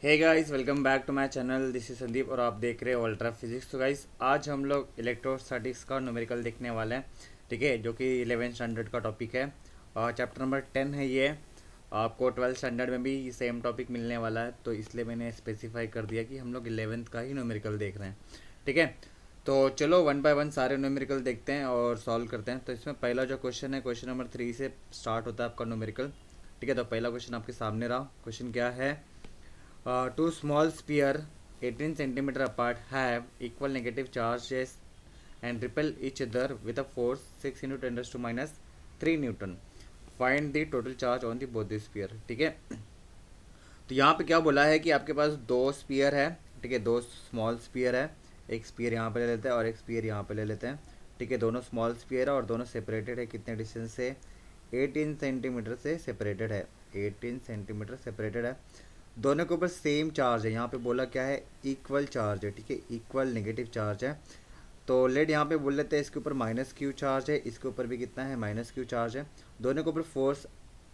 Hey guys, welcome back to my channel. This is Sandeep और आप देख रहे हो अल्ट्रा फिजिक्स। तो गाइस, आज हम लोग इलेक्ट्रोस्टैटिक्स का न्यूमेरिकल देखने वाले हैं, ठीक है, जो कि 11th स्टैंडर्ड का टॉपिक है और चैप्टर नंबर 10 है ये। आपको 12th स्टैंडर्ड में भी सेम टॉपिक मिलने वाला है, तो इसलिए मैंने स्पेसिफाई कर दिया कि हम लोग 11th का ही न्यूमेरिकल देख रहे हैं, ठीक है। तो चलो वन बाय वन सारे न्यूमेरिकल देखते हैं और सॉल्व करते हैं। तो इसमें पहला जो क्वेश्चन है, क्वेश्चन नंबर 3 से स्टार्ट होता है आपका न्यूमेरिकल, ठीक है। तो पहला क्वेश्चन आपके सामने रहा। क्वेश्चन क्या है? Two small sphere 18 centimeter apart have equal negative charges and repel each other with a force 6 into 10 raised to minus 3 Newton. Find the total charge on the both the sphere, ठीक है। तो यहाँ पे क्या बोला है कि आपके पास दो स्पीयर है, ठीक है, दो स्मॉल स्पीयर है। एक स्पीयर यहाँ पे ले लेते हैं और एक स्पीयर यहाँ पे ले लेते हैं, ठीक है। दोनों स्मॉल स्पीयर है और दोनों सेपरेटेड है कितने डिस्टेंस से? 18 सेंटीमीटर से सेपरेटेड है, 18 सेंटीमीटर सेपरेटेड है। दोनों के ऊपर सेम चार्ज है। यहाँ पे बोला क्या है? इक्वल चार्ज है, ठीक है, इक्वल नेगेटिव चार्ज है। तो लेट यहाँ पे बोल लेते हैं इसके ऊपर माइनस क्यू चार्ज है, इसके ऊपर भी कितना है? माइनस क्यू चार्ज है। दोनों के ऊपर फोर्स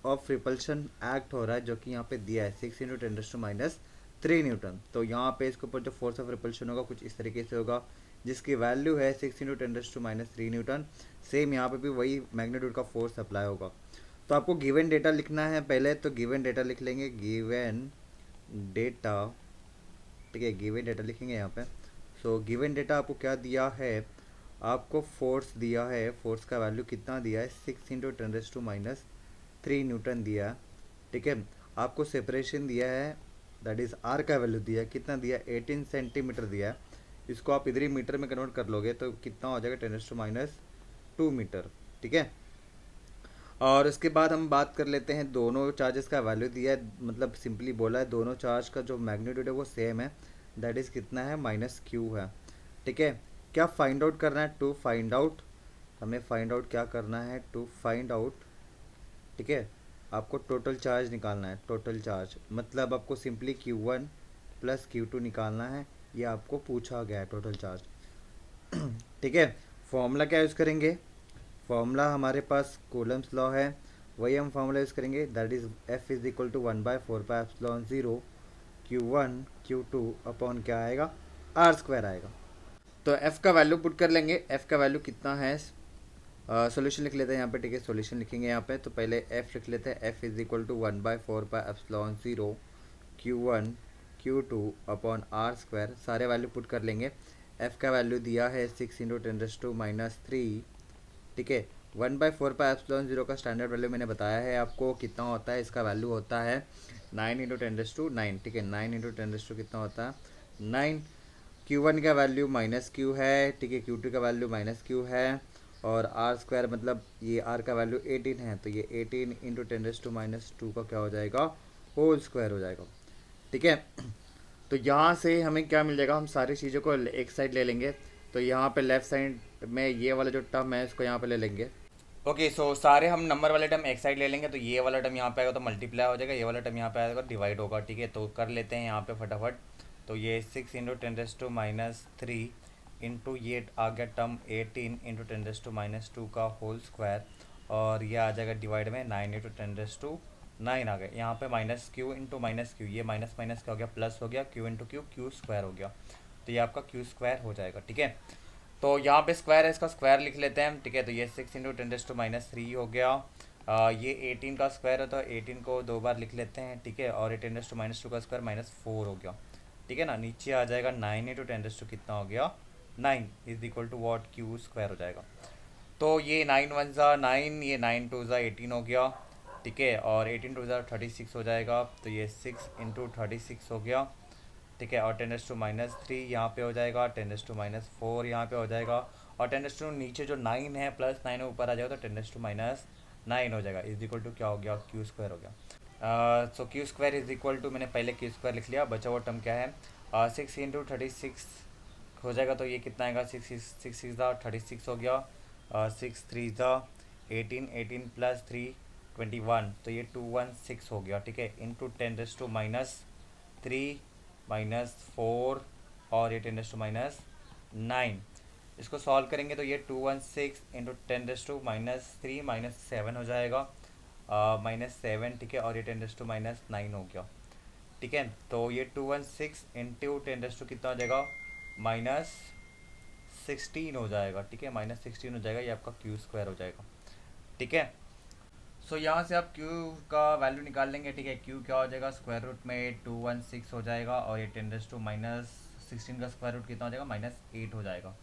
ऑफ रिपल्शन एक्ट हो रहा है, जो कि यहाँ पे दिया है 6 इंटू 10⁻³ न्यूटन। तो यहाँ पे इसके ऊपर जो फोर्स ऑफ रिपल्शन होगा कुछ इस तरीके से होगा, जिसकी वैल्यू है 6 इंटू 10⁻³ न्यूटन। सेम यहाँ पे भी वही मैग्नीट्यूड का फोर्स अप्लाई होगा। तो आपको गिवन डेटा लिखना है पहले, तो गिवन डेटा लिख लेंगे, गिवन डेटा, ठीक है, गिवन डेटा लिखेंगे यहाँ पे। सो गिवन डेटा आपको क्या दिया है? आपको फोर्स दिया है, फोर्स का वैल्यू कितना दिया है? 6 इंटू 10⁻³ न्यूटन दिया है, ठीक है। आपको सेपरेशन दिया है, दैट इज़ आर का वैल्यू दिया है, कितना दिया? 18 सेंटीमीटर दिया है। इसको आप इधर ही मीटर में कन्वर्ट कर लोगे तो कितना हो जाएगा? 10⁻² मीटर, ठीक है। और उसके बाद हम बात कर लेते हैं दोनों चार्जेस का वैल्यू दिया है, मतलब सिंपली बोला है दोनों चार्ज का जो मैग्नीट्यूड है वो सेम है, दैट इज़ कितना है? माइनस क्यू है, ठीक है। क्या फाइंड आउट करना है? टू फाइंड आउट, हमें फाइंड आउट क्या करना है? टू फाइंड आउट, ठीक है, आपको टोटल चार्ज निकालना है। टोटल चार्ज मतलब आपको सिंपली Q1 प्लस Q2 निकालना है, ये आपको पूछा गया है टोटल चार्ज, ठीक है। फॉर्मूला क्या यूज़ करेंगे? फॉर्मूला हमारे पास कूलम्स लॉ है, वही हम फॉर्मूला यूज़ करेंगे, that is F is equal to 1/4πε0 Q1 Q2 upon क्या आएगा? R² आएगा। तो F का वैल्यू पुट कर लेंगे। F का वैल्यू कितना है? सॉल्यूशन लिख लेते हैं यहाँ पे, ठीक है, सॉल्यूशन लिखेंगे यहाँ पे। तो पहले F लिख लेते हैं, F is equal to 1/4πε0 Q1 Q2 upon R²। सारे वैल्यू पुट कर लेंगे। F का वैल्यू दिया है 6 इंटू 10⁻³ ठीक है। 1/4πε0 का स्टैंडर्ड वैल्यू मैंने बताया है आपको कितना होता है। इसका वैल्यू होता है 9 इंटू 10⁻⁹, ठीक है। 9 इंटू 10⁻⁹ कितना होता है? 9। Q1 का वैल्यू माइनस क्यू है, ठीक है, Q2 का वैल्यू माइनस क्यू है और R² मतलब ये R का वैल्यू 18 है, तो ये 18 इंटू 10⁻² का क्या हो जाएगा? होल स्क्वायर हो जाएगा, ठीक है। तो यहाँ से हमें क्या मिल जाएगा? हम सारी चीज़ों को एक साइड ले लेंगे। तो यहाँ पे लेफ्ट साइड में ये वाला जो टर्म है इसको यहाँ पे ले लेंगे। ओके, सो सारे हम नंबर वाले टर्म एक साइड ले लेंगे। तो ये वाला टर्म यहाँ पे आएगा तो मल्टीप्लाई हो जाएगा, ये वाला टर्म यहाँ पे आएगा डिवाइड होगा, ठीक है। तो कर लेते हैं यहाँ पे फटाफट। तो ये 6 इंटू 10⁻³ इंटू ये आ गया टर्म 18 इंटू 10⁻² का होल स्क्वायर और ये आ जाएगा डिवाइड में 9 इंटू 10⁻9 आ गया। यहाँ पे minus Q into minus Q, ये माइनस माइनस क्या हो गया? प्लस हो गया, क्यू इंटू क्यू, क्यू² हो गया। तो ये आपका क्यू² हो जाएगा, ठीक है। तो यहाँ पे स्क्वायर है, इसका स्क्वायर लिख लेते हैं, ठीक है। तो ये 6 इंटू 10⁻³ हो गया। ये 18 का स्क्वायर है तो 18 को दो बार लिख लेते हैं, ठीक है। और ये 10⁻² का स्क्वायर -4 हो गया, ठीक है ना। नीचे आ जाएगा 9 इंटू 10⁻² कितना हो गया? 9 इज इक्वल टू वॉट? क्यू² हो जाएगा। तो ये 9 1 ज़ा 9, ये 9 2 ज़ा 18 हो गया, ठीक है। और 18 2 ज़ा 36 हो जाएगा। तो ये 6 इंटू 36 हो गया, ठीक है। और 10⁻³ यहाँ पे हो जाएगा, 10⁻4 यहाँ पे हो जाएगा और 10 नीचे जो 9 है प्लस 9 ऊपर आ जाएगा तो 10⁻9 हो जाएगा। इज इक्वल टू क्या हो गया? क्यू² हो गया। सो क्यू² इज इक्वल टू, मैंने पहले क्यू² लिख लिया, बचा हुआ टर्म क्या है? 6 इंटू 36 हो जाएगा। तो ये कितना आएगा? 6 ज़ा 36 हो गया, 6 3 ज़ा 18, 18 प्लस 3 21, तो ये 216 हो गया, ठीक है। इंटू 10⁻³ -4 और ये 10⁻9। इसको सॉल्व करेंगे तो ये 216 इंटू 10⁻³ -7 हो जाएगा, -7, ठीक है। और ये 10⁻9 हो गया, ठीक है। तो ये 216 इंटू 10 कितना हो जाएगा, -16 हो जाएगा। ठीक है, -16 हो जाएगा, ये आपका क्यू स्क्वायर हो जाएगा। ठीक है। सो यहाँ से आप क्यू का वैल्यू निकाल लेंगे। ठीक है, क्यू क्या हो जाएगा, स्क्वायर रूट में 216 हो जाएगा, और ये 10⁻16 का स्क्वायर रूट कितना हो जाएगा, -8 हो जाएगा।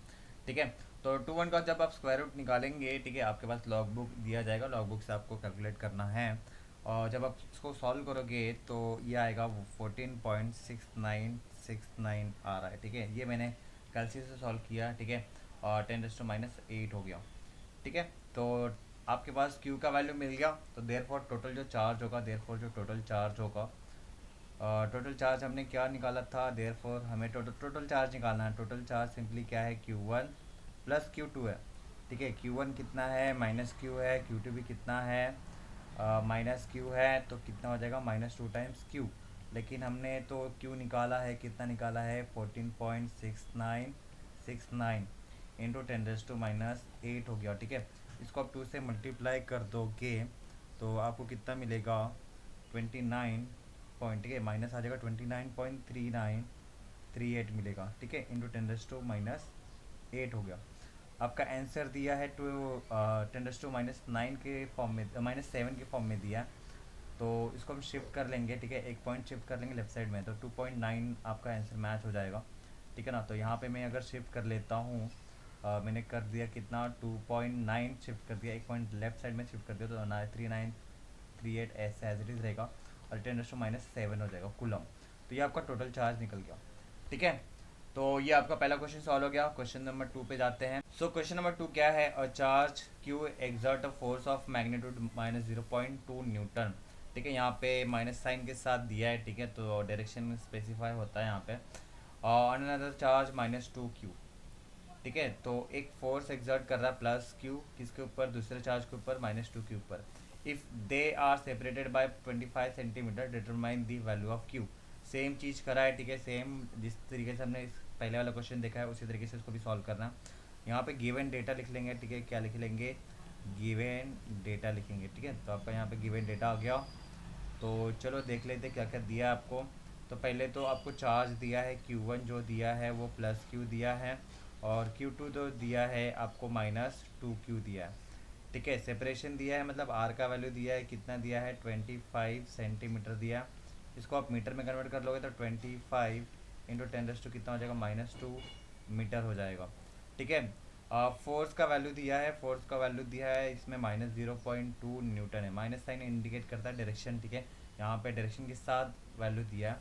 ठीक है। तो 21 का जब आप स्क्वायर रूट निकालेंगे, ठीक है, आपके पास लॉग बुक दिया जाएगा, लॉग बुक से आपको कैलकुलेट करना है। और जब आप इसको सॉल्व करोगे तो ये आएगा 14.6969 आ रहा है। ठीक है, ये मैंने कैलसी से सॉल्व किया। ठीक है, और 10⁻8 हो गया। ठीक है। तो आपके पास क्यू का वैल्यू मिल गया। तो देयर फॉर टोटल जो चार्ज होगा, देयर फॉर जो टोटल चार्ज होगा, टोटल चार्ज हमने क्या निकाला था, देयर फॉर हमें टोटल चार्ज निकालना है। टोटल चार्ज सिंपली क्या है, Q1 प्लस Q2 है। ठीक है, Q1 कितना है, माइनस क्यू है, Q2 भी कितना है, माइनस क्यू है, तो कितना हो जाएगा, -2 टाइम्स क्यू। लेकिन हमने तो क्यू निकाला है, कितना निकाला है, 14.6969 इंटू 10⁻8 हो गया। ठीक है, इसको आप 2 से मल्टीप्लाई कर दोगे तो आपको कितना मिलेगा, 29 पॉइंट, ठीक है, माइनस आ जाएगा 29.3938 मिलेगा। ठीक है, इंटू 10⁻8 हो गया। आपका आंसर दिया है टू 10⁻9 के फॉर्म में, -7 के फॉर्म में दिया है। तो इसको हम शिफ्ट कर लेंगे। ठीक है, एक पॉइंट शिफ्ट कर लेंगे लेफ्ट साइड में, तो 2.9 आपका आंसर मैच हो जाएगा। ठीक है ना। तो यहाँ पे मैं अगर शिफ्ट कर लेता हूँ, मैंने कर दिया कितना, 2.9 शिफ्ट कर दिया, एक पॉइंट लेफ्ट साइड में शिफ्ट कर दिया, तो 3938 ऐसे एज इट इज़ रहेगा, और 10⁻7 हो जाएगा कूलम। तो ये आपका टोटल चार्ज निकल गया। ठीक है। तो ये आपका पहला क्वेश्चन सॉल्व हो गया। क्वेश्चन नंबर 2 पे जाते हैं। सो क्वेश्चन नंबर 2 क्या है, a charge Q exert a force of magnitude -0.2 Newton. ठीक है, यहाँ पे माइनस साइन के साथ दिया है। ठीक है, तो डायरेक्शन स्पेसिफाई होता है यहाँ पे। और अनदर चार्ज -2 क्यू। ठीक है, तो एक फोर्स एक्सर्ट कर रहा है +Q किसके ऊपर, दूसरे चार्ज के ऊपर, -2 के ऊपर। If they are separated by 25 centimetre, determine the value of Q। Same चीज़ करा है। ठीक है, सेम जिस तरीके से हमने इस पहले वाला क्वेश्चन देखा है उसी तरीके से इसको भी सॉल्व करना। यहाँ पे गिवन डेटा लिख लेंगे। ठीक है, क्या लिख लेंगे, गिवन डेटा लिखेंगे। ठीक है, तो आपका यहाँ पे गिवन डेटा आ गया। तो चलो देख लेते क्या क्या दिया है आपको। तो पहले तो आपको चार्ज दिया है Q1, जो दिया है वो +Q दिया है, और Q2 तो दिया है आपको -2Q दिया है। ठीक है, सेपरेशन दिया है, मतलब R का वैल्यू दिया है, कितना दिया है, 25 सेंटीमीटर दिया है। इसको आप मीटर में कन्वर्ट कर लोगे तो 25 इंटू 10 कितना हो जाएगा, -2 मीटर हो जाएगा। ठीक है। फोर्स का वैल्यू दिया है, फोर्स का वैल्यू दिया है इसमें -0.2 न्यूटन है। माइनस साइन इंडिकेट करता है डायरेक्शन। ठीक है, यहाँ पे डायरेक्शन के साथ वैल्यू दिया है,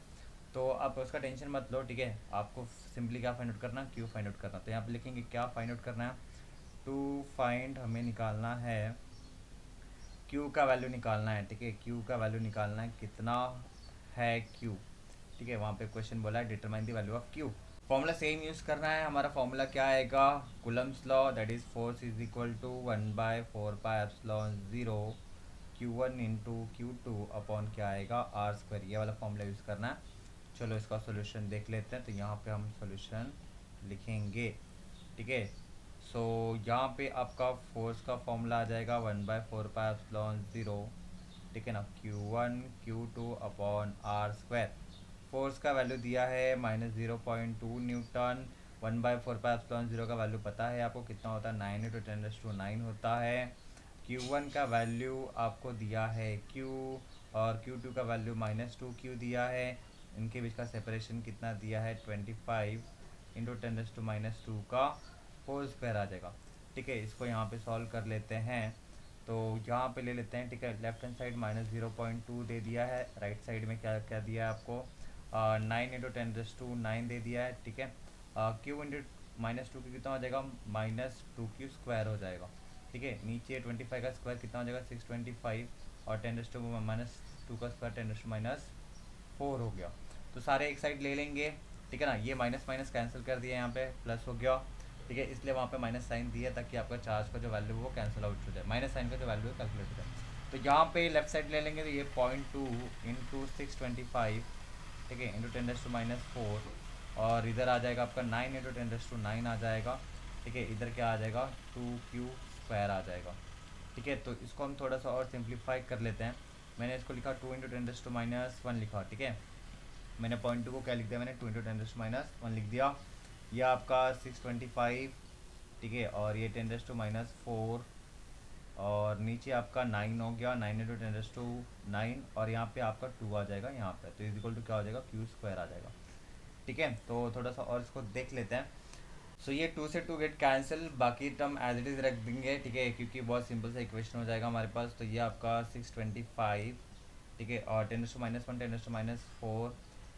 तो आप उसका टेंशन मत लो। ठीक है, आपको सिंपली क्या फाइंड आउट करना, क्यू फाइंड आउट करना। तो यहाँ पे लिखेंगे क्या फाइंड आउट करना है, टू फाइंड हमें निकालना है, क्यू का वैल्यू निकालना है। ठीक है, क्यू का वैल्यू निकालना है, कितना है क्यू। ठीक है, वहाँ पे क्वेश्चन बोला है determine the value of Q. Formula same use करना है। हमारा फॉर्मूला क्या आएगा, Coulomb's law, that is force is equal to 1/4πε0 Q1 into Q2 upon क्या आएगा, R²। ये वाला फॉर्मूला यूज़ करना है। चलो इसका सोल्यूशन देख लेते हैं। तो यहाँ पे हम सोल्यूशन लिखेंगे। ठीक है, सो यहाँ पे आपका फोर्स का फॉर्मूला आ जाएगा 1/4πε0। ठीक है ना, Q1 Q2 upon R²। Force का वैल्यू दिया है -0.2 न्यूटन। 1/4πε0 का वैल्यू पता है आपको, कितना होता है, 9 इंटू 10⁻9 होता है। Q1 का वैल्यू आपको दिया है Q, और Q2 का वैल्यू -2Q दिया है। इनके बीच का सेपरेशन कितना दिया है, 25 इंटू 10⁻2 का होल स्क्वायर आ जाएगा। ठीक है, इसको यहाँ पे सॉल्व कर लेते हैं। तो यहाँ पे ले लेते हैं। ठीक है, लेफ्ट हैंड साइड -0.2 दे दिया है, राइट साइड में क्या क्या दिया है आपको, 9 इंटू 10⁻9 दे दिया है। ठीक है, क्यू इंटू -2 की कितना हो जाएगा, -2Q स्क्वायर हो जाएगा। ठीक है, नीचे 25 का स्क्वायर कितना हो जाएगा, 625, और 10⁻2 का स्क्वायर 10⁻4 हो गया। तो सारे एक साइड ले लेंगे। ठीक है ना, ये माइनस माइनस कैंसिल कर दिया, यहाँ पे प्लस हो गया। ठीक है, इसलिए वहाँ पे माइनस साइन दिया ताकि आपका चार्ज का जो वैल्यू वो कैंसिल आउट हो जाए, माइनस साइन का जो वैल्यू है कैलकुलेट हो जाए। तो यहाँ पे लेफ्ट साइड ले लेंगे, तो ये 0.2 इंटू 625, ठीक है, इंटू 10⁻4, और इधर आ जाएगा आपका 9 इंटू 10⁻9 आ जाएगा। ठीक है, इधर क्या आ जाएगा, 2Q स्क्वायर आ जाएगा। ठीक है, तो इसको हम थोड़ा सा और सिंप्लीफाई कर लेते हैं। मैंने इसको लिखा 2 इंटू 10⁻1 लिखा। ठीक है, मैंने 0.2 को क्या लिख दिया, मैंने 2 इंटू 10⁻⁻1 लिख दिया। ये आपका 625, ठीक है, और ये 10⁻⁻4, और नीचे आपका 9 हो गया, 9 इंटू 10⁻9, और यहाँ पे आपका 2 आ जाएगा यहाँ पे, तो इज इक्वल टू क्या हो जाएगा, Q² आ जाएगा। ठीक है, तो थोड़ा सा और इसको देख लेते हैं। सो ये 2 से 2 गेट कैंसिल, बाकी टर्म एज इट इज़ रख देंगे, ठीक है, क्योंकि बहुत सिंपल सा इक्वेशन हो जाएगा हमारे पास। तो ये आपका 625, ठीक है, और 10⁻1 10⁻4,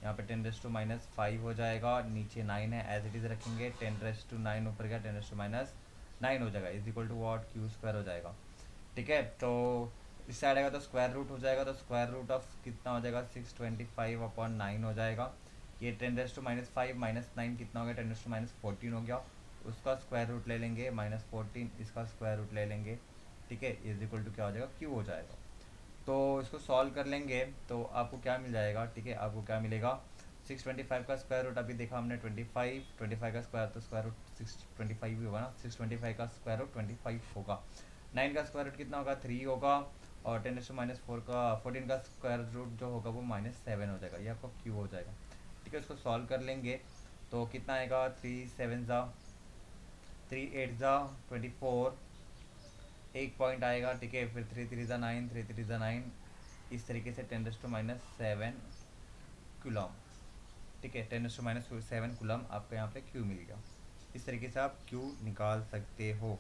यहाँ पे 10⁻5 हो जाएगा, नीचे 9 है, एज इट इज़ रखेंगे, 10⁻9 ऊपर गया, 10⁻9 हो जाएगा, is equal to what, Q² हो जाएगा। ठीक है, तो इस साइड आएगा तो स्क्वायर रूट हो जाएगा, तो स्क्वायर रूट ऑफ कितना हो जाएगा, 625/9 हो जाएगा। ये 10⁻5 -9 कितना हो गया, 10⁻14 हो गया, उसका स्क्वायर रूट ले लेंगे, -14, इसका स्क्वायर रूट ले लेंगे। ठीक है, इज इक्वल टू क्या हो जाएगा, Q हो जाएगा। तो इसको सॉल्व कर लेंगे तो आपको क्या मिल जाएगा, ठीक है, आपको क्या मिलेगा, 625 का स्क्वायर रूट अभी देखा हमने 25 का स्क्वायर, तो स्क्वायर रूट 625 ही होगा ना, 625 का स्क्वायर रूट 25 होगा। 9 का स्क्वायर रूट कितना होगा, 3 होगा, और 10⁻4 का 14 का स्क्वायर रूट जो होगा वो -7 हो जाएगा, ये आपका Q हो जाएगा। ठीक है, इसको सॉल्व कर लेंगे तो कितना आएगा, 3 7 ज़ा 3 8 ज़ा 24, एक पॉइंट आएगा। ठीक है, फिर 3 3 ज़ा 9 3 3 ज़ा 9, इस तरीके से 10⁻7 कूलम। ठीक है, 10⁻7 कूलम आपका यहाँ पे Q मिल गया। इस तरीके से आप Q निकाल सकते हो।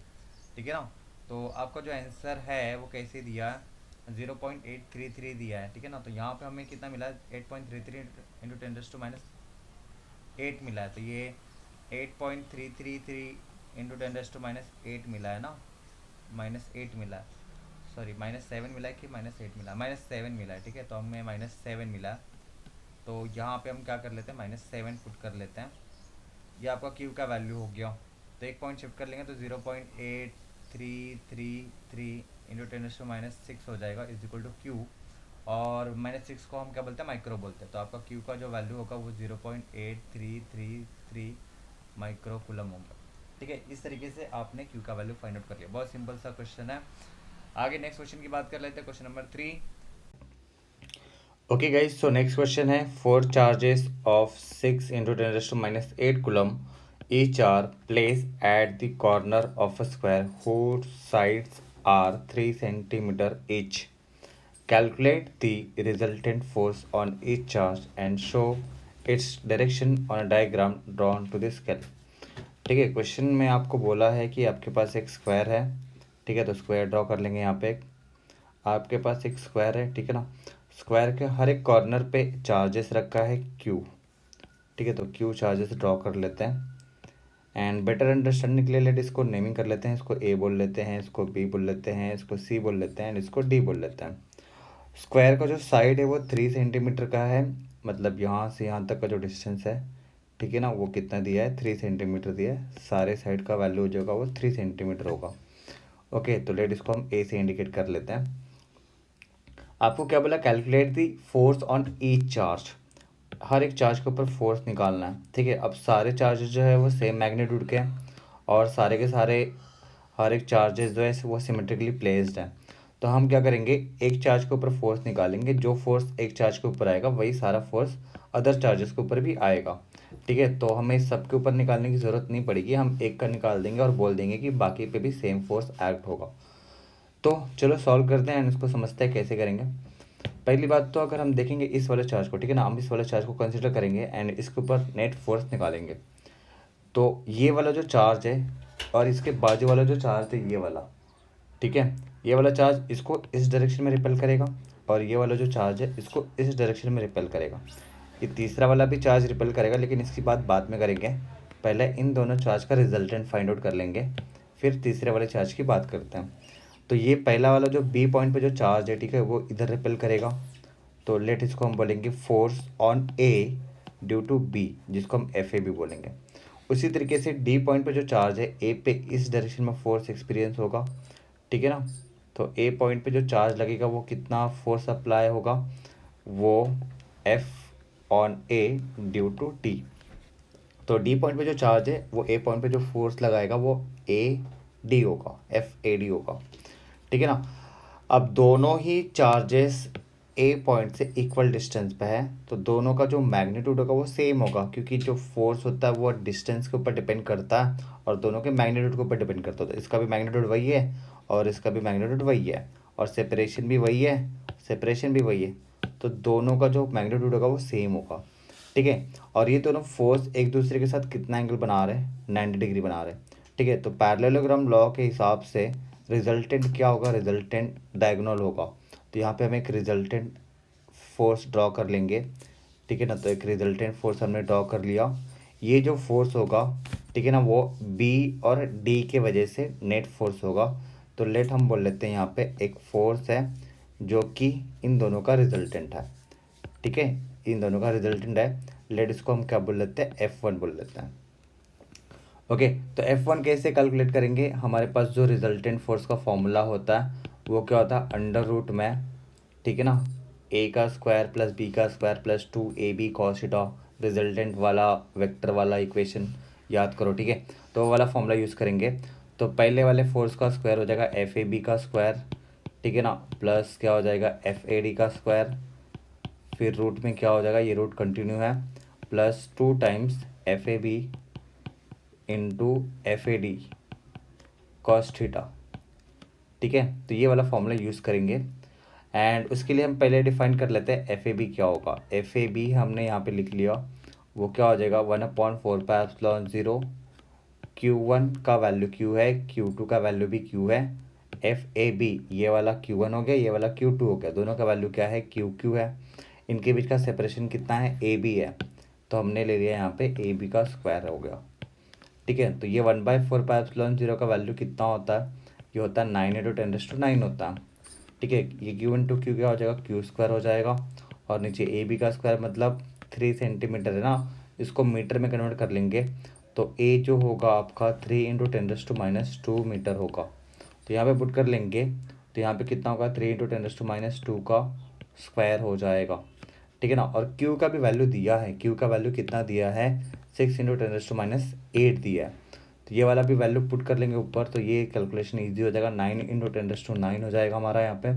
ठीक है ना, तो आपका जो आंसर है वो कैसे दिया है, 0.833 दिया है। ठीक है ना, तो यहाँ पे हमें कितना मिला है, 8.33 इंटू 10⁻8 मिला है, तो ये 8.333 इंटू 10⁻8 मिला है ना, -8 मिला है, सॉरी -7 मिला है कि -8 मिला है, -7 मिला है। ठीक है, तो हमें -7 मिला है, तो यहाँ पे हम क्या कर लेते हैं, -7 पुट कर लेते हैं, ये आपका Q का वैल्यू हो गया। तो एक पॉइंट शिफ्ट कर लेंगे तो 0.8333 इंटू 10⁻6 हो जाएगा, इज इक्वल टू Q, और -6 को हम क्या बोलते हैं, माइक्रो बोलते हैं, तो आपका Q का जो वैल्यू होगा वो 0.8333 माइक्रो कूलम होगा। ठीक है, इस तरीके से आपने Q का वैल्यू फाइंड आउट कर लिया, बहुत सिंपल सा क्वेश्चन है। आगे नेक्स्ट क्वेश्चन की बात कर लेते हैं, question number 3। Okay guys, so next question है, 4 charges of 6 into 10⁻8 coulomb each are placed at the corner of a square whose sides are 3 centimeter each. Calculate the resultant force on each charge and show its direction on a diagram drawn to the scale. ठीक है, question में आपको बोला है कि आपके पास एक square है। ठीक है, तो स्क्वायर ड्रॉ कर लेंगे, यहाँ पे आपके पास एक स्क्वायर है। ठीक है ना, स्क्वायर के हर एक कॉर्नर पे चार्जेस रखा है Q। ठीक है, तो Q चार्जेस ड्रॉ कर लेते हैं, एंड बेटर अंडरस्टैंडिंग के लिए लेट इसको नेमिंग कर लेते हैं, इसको A बोल लेते हैं, इसको B बोल लेते हैं, इसको C बोल लेते हैं, एंड इसको D बोल लेते हैं। स्क्वायर का जो साइड है वो 3 सेंटीमीटर का है, मतलब यहाँ से यहाँ तक का जो डिस्टेंस है, ठीक है ना, वो कितना दिया है, 3 सेंटीमीटर दिया है। सारे साइड का वैल्यू जो होगा वो 3 सेंटीमीटर होगा। ओके, तो लेट इसको हम A से इंडिकेट कर लेते हैं। आपको क्या बोला, calculate the force on each charge, हर एक चार्ज के ऊपर फोर्स निकालना है। ठीक है, अब सारे चार्जेस जो है वो सेम मैग्नीट्यूड के हैं, और सारे के सारे हर एक चार्जेस जो है वो सिमेट्रिकली प्लेस्ड हैं। तो हम क्या करेंगे, एक चार्ज के ऊपर फोर्स निकालेंगे, जो फोर्स एक चार्ज के ऊपर आएगा वही सारा फोर्स अदर चार्जेस के ऊपर भी आएगा। ठीक है, तो हमें सबके ऊपर निकालने की ज़रूरत नहीं पड़ेगी, हम एक का निकाल देंगे और बोल देंगे कि बाकी पे भी सेम फोर्स एक्ट होगा। तो चलो सॉल्व करते हैं एंड इसको समझते हैं कैसे करेंगे। पहली बात तो अगर हम देखेंगे इस वाले चार्ज को, ठीक है ना, हम इस वाले चार्ज को कंसिडर करेंगे एंड इसके ऊपर नेट फोर्स निकालेंगे। तो ये वाला जो चार्ज है और इसके बाजू वाला जो चार्ज है ये वाला, ठीक है, ये वाला चार्ज इसको इस डायरेक्शन में रिपेल करेगा, और ये वाला जो चार्ज है इसको इस डायरेक्शन में रिपेल करेगा। ये तीसरा वाला भी चार्ज रिपेल करेगा, लेकिन इसकी बात बाद में करेंगे, पहले इन दोनों चार्ज का रिजल्टेंट फाइंड आउट कर लेंगे, फिर तीसरे वाले चार्ज की बात करते हैं। तो ये पहला वाला जो B पॉइंट पे जो चार्ज है, ठीक है, वो इधर रिपेल करेगा, तो लेट इसको हम बोलेंगे force on A due to B, जिसको हम FA भी बोलेंगे। उसी तरीके से D पॉइंट पे जो चार्ज है A पे इस डायरेक्शन में फोर्स एक्सपीरियंस होगा। ठीक है ना, तो A पॉइंट पे जो चार्ज लगेगा वो कितना फोर्स अप्लाई होगा, वो F on A due to D। तो D पॉइंट पे जो चार्ज है वो A पॉइंट पे जो फोर्स लगाएगा वो AD होगा, FAD होगा। ठीक है ना, अब दोनों ही चार्जेस ए पॉइंट से इक्वल डिस्टेंस पे है तो दोनों का जो मैग्नीट्यूड होगा वो सेम होगा, क्योंकि जो फोर्स होता है वो डिस्टेंस के ऊपर डिपेंड करता है और दोनों के मैग्नीट्यूड के ऊपर डिपेंड करता है। तो इसका भी मैग्नीट्यूड वही है और इसका भी मैग्नीट्यूड वही है और सेपरेशन भी वही है, सेपरेशन भी वही है, तो दोनों का जो मैग्नीट्यूड होगा वो सेम होगा। ठीक है, और ये दोनों फोर्स एक दूसरे के साथ कितना एंगल बना रहे हैं, 90 डिग्री बना रहे हैं। ठीक है, तो पैरेललोग्राम लॉ के हिसाब से रिजल्टेंट क्या होगा, रिजल्टेंट डायगोनल होगा। तो यहाँ पे हम एक रिजल्टेंट फोर्स ड्रॉ कर लेंगे। ठीक है ना, तो एक रिजल्टेंट फोर्स हमने ड्रॉ कर लिया। ये जो फोर्स होगा, ठीक है ना, वो बी और डी के वजह से नेट फोर्स होगा। तो लेट हम बोल लेते हैं यहाँ पे एक फोर्स है जो कि इन दोनों का रिजल्टेंट है। ठीक है, इन दोनों का रिजल्टेंट है। लेट इसको हम क्या बोल लेते हैं, F1 बोल लेते हैं। ओके, तो F1 कैसे कैलकुलेट करेंगे, हमारे पास जो रिजल्टेंट फोर्स का फॉर्मूला होता है वो क्या होता है, अंडर रूट में, ठीक है ना, ए का स्क्वायर प्लस बी का square plus 2ab cos theta, resultant वाला वेक्टर वाला इक्वेशन याद करो। ठीक है, तो वो वाला फॉर्मूला यूज़ करेंगे। तो पहले वाले फोर्स का स्क्वायर हो जाएगा FAB का स्क्वायर, ठीक है ना, प्लस क्या हो जाएगा FAD का स्क्वायर, फिर रूट में क्या हो जाएगा, ये रूट कंटिन्यू है, plus 2 times FAB into FAD cos theta. ठीक है, तो ये वाला फॉर्मूला यूज़ करेंगे एंड उसके लिए हम पहले डिफाइन कर लेते हैं FAB क्या होगा। FAB हमने यहाँ पे लिख लिया, वो क्या हो जाएगा 1/4 Q1 का वैल्यू Q है, Q2 का वैल्यू भी Q है, FAB ये वाला Q1 हो गया, ये वाला Q2 हो गया, दोनों का वैल्यू क्या है, QQ है। इनके बीच का सेपरेशन कितना है, AB है, तो हमने ले लिया यहाँ पे AB का स्क्वायर हो गया। ठीक है, तो ये 1/4 का वैल्यू कितना होता है, ये होता है 9 × 10⁹ होता है। ठीक है, ये Q क्या हो जाएगा, Q स्क्वायर हो जाएगा, और नीचे AB का स्क्वायर मतलब 3 सेंटीमीटर है ना, इसको मीटर में कन्वर्ट कर लेंगे तो A जो होगा आपका 3 × 10⁻² मीटर होगा। तो यहाँ पे पुट कर लेंगे तो यहाँ पे कितना होगा, 3 × 10⁻² का स्क्वायर हो जाएगा। ठीक है ना, और Q का भी वैल्यू दिया है, Q का वैल्यू कितना दिया है, 6 × 10⁻8 दिया है। तो ये वाला भी वैल्यू पुट कर लेंगे ऊपर, तो ये कैलकुलेशन इजी हो जाएगा, 9 × 10⁹ हो जाएगा हमारा। यहाँ पे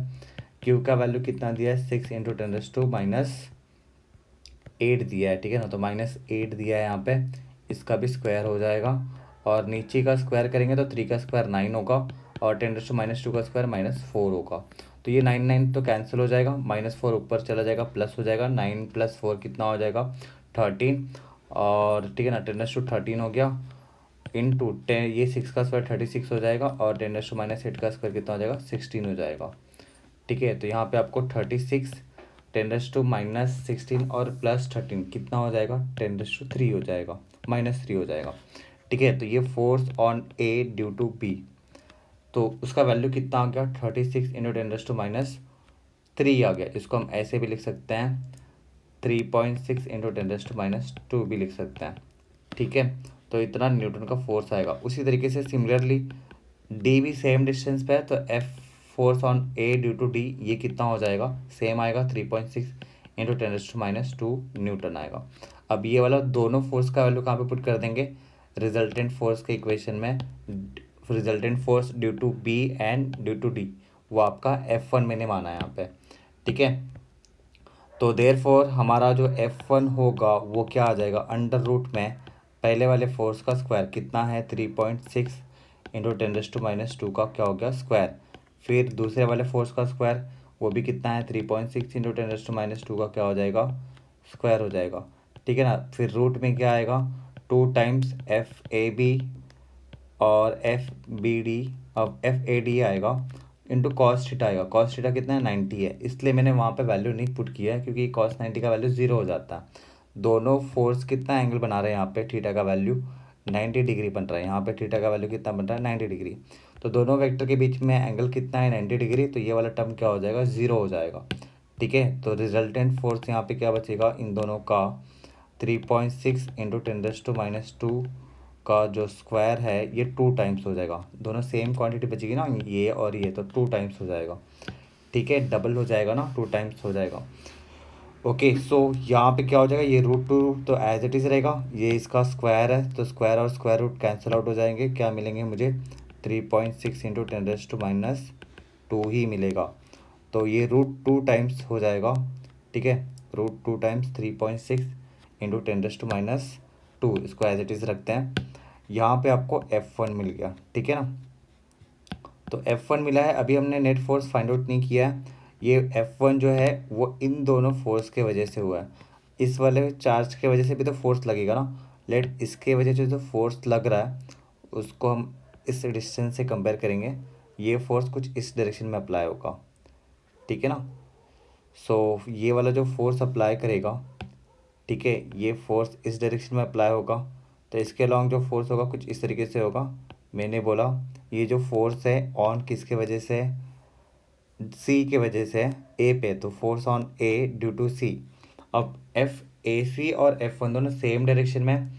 Q का वैल्यू कितना दिया है, 6 × 10⁻8 दिया है। ठीक है ना, तो -8 दिया है यहाँ पे, इसका भी स्क्वायर हो जाएगा, और नीचे का स्क्वायर करेंगे तो 3 का स्क्वायर 9 होगा, और 10⁻² का स्क्वायर -4 होगा। तो ये 9 तो कैंसिल हो जाएगा, -4 ऊपर चला जाएगा, प्लस हो जाएगा, 9 + 4 कितना हो जाएगा 13, और ठीक है ना 10⁻13 हो गया, इंटू 10, ये 6 का स्क्वायर 36 हो जाएगा, और 10⁻8 का स्क्वायर कितना हो जाएगा 16 हो जाएगा। ठीक है, तो यहाँ पे आपको 36, 10⁻16 और +13 कितना हो जाएगा, 10⁻3 हो जाएगा, -3 हो जाएगा। ठीक है, तो ये force on A due to B, तो उसका वैल्यू कितना आ गया, 36 × 10⁻3 आ गया। इसको हम ऐसे भी लिख सकते हैं, 3.6 × 10⁻2 भी लिख सकते हैं। ठीक है, तो इतना न्यूटन का फोर्स आएगा। उसी तरीके से सिमिलरली डी भी सेम डिस्टेंस पे है, तो F force on A due to D ये कितना हो जाएगा, सेम आएगा, 3.6 × 10⁻2 न्यूटन आएगा। अब ये वाला दोनों फोर्स का वैल्यू कहाँ पे पुट कर देंगे, रिजल्टेंट फोर्स के इक्वेशन में, resultant force due to B and due to D, वो आपका F1 मैंने माना है यहाँ पे। ठीक है, तो देयरफॉर हमारा जो F1 होगा वो क्या आ जाएगा, अंडर रूट में पहले वाले फोर्स का स्क्वायर कितना है, 3.6 × 10⁻2 का क्या हो गया स्क्वायर, फिर दूसरे वाले फोर्स का स्क्वायर वो भी कितना है, 3.6 × 10⁻2 का क्या हो जाएगा स्क्वायर हो जाएगा। ठीक है ना, फिर रूट में क्या आएगा, 2 टाइम्स FAB और FBD, अब FAD आएगा इंटू cos थीटा आएगा। cos थीटा कितना है, 90 है, इसलिए मैंने वहाँ पे वैल्यू नहीं पुट किया है, क्योंकि cos 90 का वैल्यू 0 हो जाता है। दोनों फोर्स कितना एंगल बना रहे हैं, यहाँ पे थीटा का वैल्यू 90 डिग्री बन रहा है, यहाँ पे थीटा का वैल्यू कितना बन रहा है 90 डिग्री। तो दोनों वेक्टर के बीच में एंगल कितना है 90 डिग्री, तो ये वाला टर्म क्या हो जाएगा 0 हो जाएगा। ठीक है, तो रिजल्टेंट फोर्स यहाँ पे क्या बचेगा, इन दोनों का 3.6 × 10⁻2 का जो स्क्वायर है ये 2 टाइम्स हो जाएगा, दोनों सेम क्वांटिटी बचेगी ना, ये और ये, तो 2 टाइम्स हो जाएगा। ठीक है, डबल हो जाएगा ना, 2 टाइम्स हो जाएगा। ओके, सो यहाँ पे क्या हो जाएगा, ये √2 तो एज इट इज़ रहेगा, ये इसका स्क्वायर है तो स्क्वायर और स्क्वायर रूट कैंसिल आउट हो जाएंगे, क्या मिलेंगे मुझे 3.6 × 10⁻2 ही मिलेगा। तो ये √2 टाइम्स हो जाएगा, ठीक है। √2 टाइम्स 3.6 इंटू 10⁻², इसको एज इट इज़ रखते हैं। यहाँ पे आपको F1 मिल गया, ठीक है ना। तो F1 मिला है। अभी हमने नेट फोर्स फाइंड आउट नहीं किया है। ये F1 जो है वो इन दोनों फोर्स के वजह से हुआ है। इस वाले चार्ज के वजह से भी तो फोर्स लगेगा ना। लेट इसके वजह से जो फोर्स लग रहा है उसको हम इस डिस्टेंस से कंपेयर करेंगे। ये फोर्स कुछ इस डायरेक्शन में अप्लाई होगा, ठीक है ना। सो ये वाला जो फोर्स अप्लाई करेगा, ठीक है, ये फोर्स इस डायरेक्शन में अप्लाई होगा। तो इसके अलॉन्ग जो फोर्स होगा कुछ इस तरीके से होगा। मैंने बोला ये जो फोर्स है ऑन किसके वजह से है, सी के वजह से है, ए पे, तो force on A due to C. अब एफ ए सी और F1 दोनों सेम डायरेक्शन में,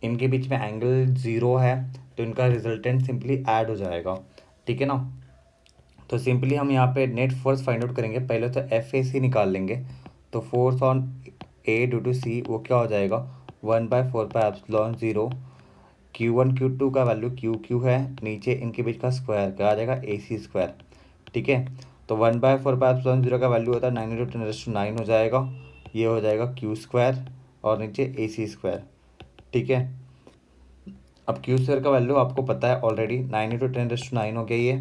इनके बीच में एंगल 0 है, तो इनका रिजल्टेंट सिंपली ऐड हो जाएगा, ठीक है ना। तो सिंपली हम यहाँ पे नेट फोर्स फाइंड आउट करेंगे। पहले तो FAC निकाल लेंगे। तो force on A due to C वो क्या हो जाएगा, 1/4πε0। Q1 Q2 का वैल्यू QQ है, नीचे इनके बीच का स्क्वायर क्या आ जाएगा, AC², ठीक है। तो 1/4πε0 का वैल्यू होता है 9×10⁹ हो जाएगा। ये हो जाएगा Q² और नीचे AC², ठीक है। अब Q² का वैल्यू आपको पता है ऑलरेडी, 9×10⁹ हो गया ये।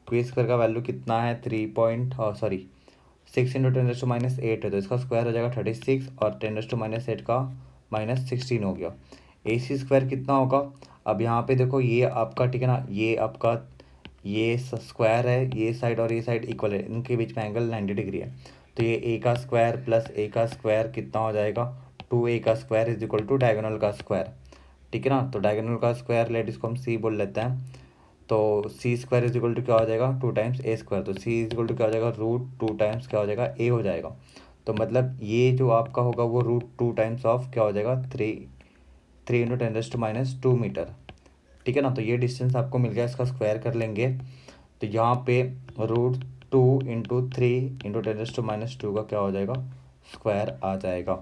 Q² का वैल्यू कितना है, 6×10⁻8 है, तो इसका स्क्वायर हो जाएगा 36 और 10⁻8 का -16 हो गया। AC² कितना होगा, अब यहाँ पे देखो ये आपका, ठीक है ना, ये आपका ये स्क्वायर है, ये साइड और ये साइड इक्वल है, इनके बीच में एंगल 90 डिग्री है। तो ये ए का स्क्वायर प्लस ए का स्क्वायर कितना हो जाएगा, 2a का square is equal to diagonal का स्क्वायर, ठीक है ना। तो डायगोनल का स्क्वायर लेट इसको हम सी बोल लेते हैं। तो C² इज इक्वल टू क्या हो जाएगा, 2 टाइम्स A²। तो C इज इक्वल टू क्या हो जाएगा, √2 टाइम्स क्या हो जाएगा, A हो जाएगा। तो मतलब ये जो आपका होगा वो √2 टाइम्स ऑफ क्या हो जाएगा, 3×10⁻² मीटर, ठीक है ना। तो ये डिस्टेंस आपको मिल गया, इसका स्क्वायर कर लेंगे। तो यहाँ पे √2 इंटू 3×10⁻² का क्या हो जाएगा, स्क्वायर आ जाएगा।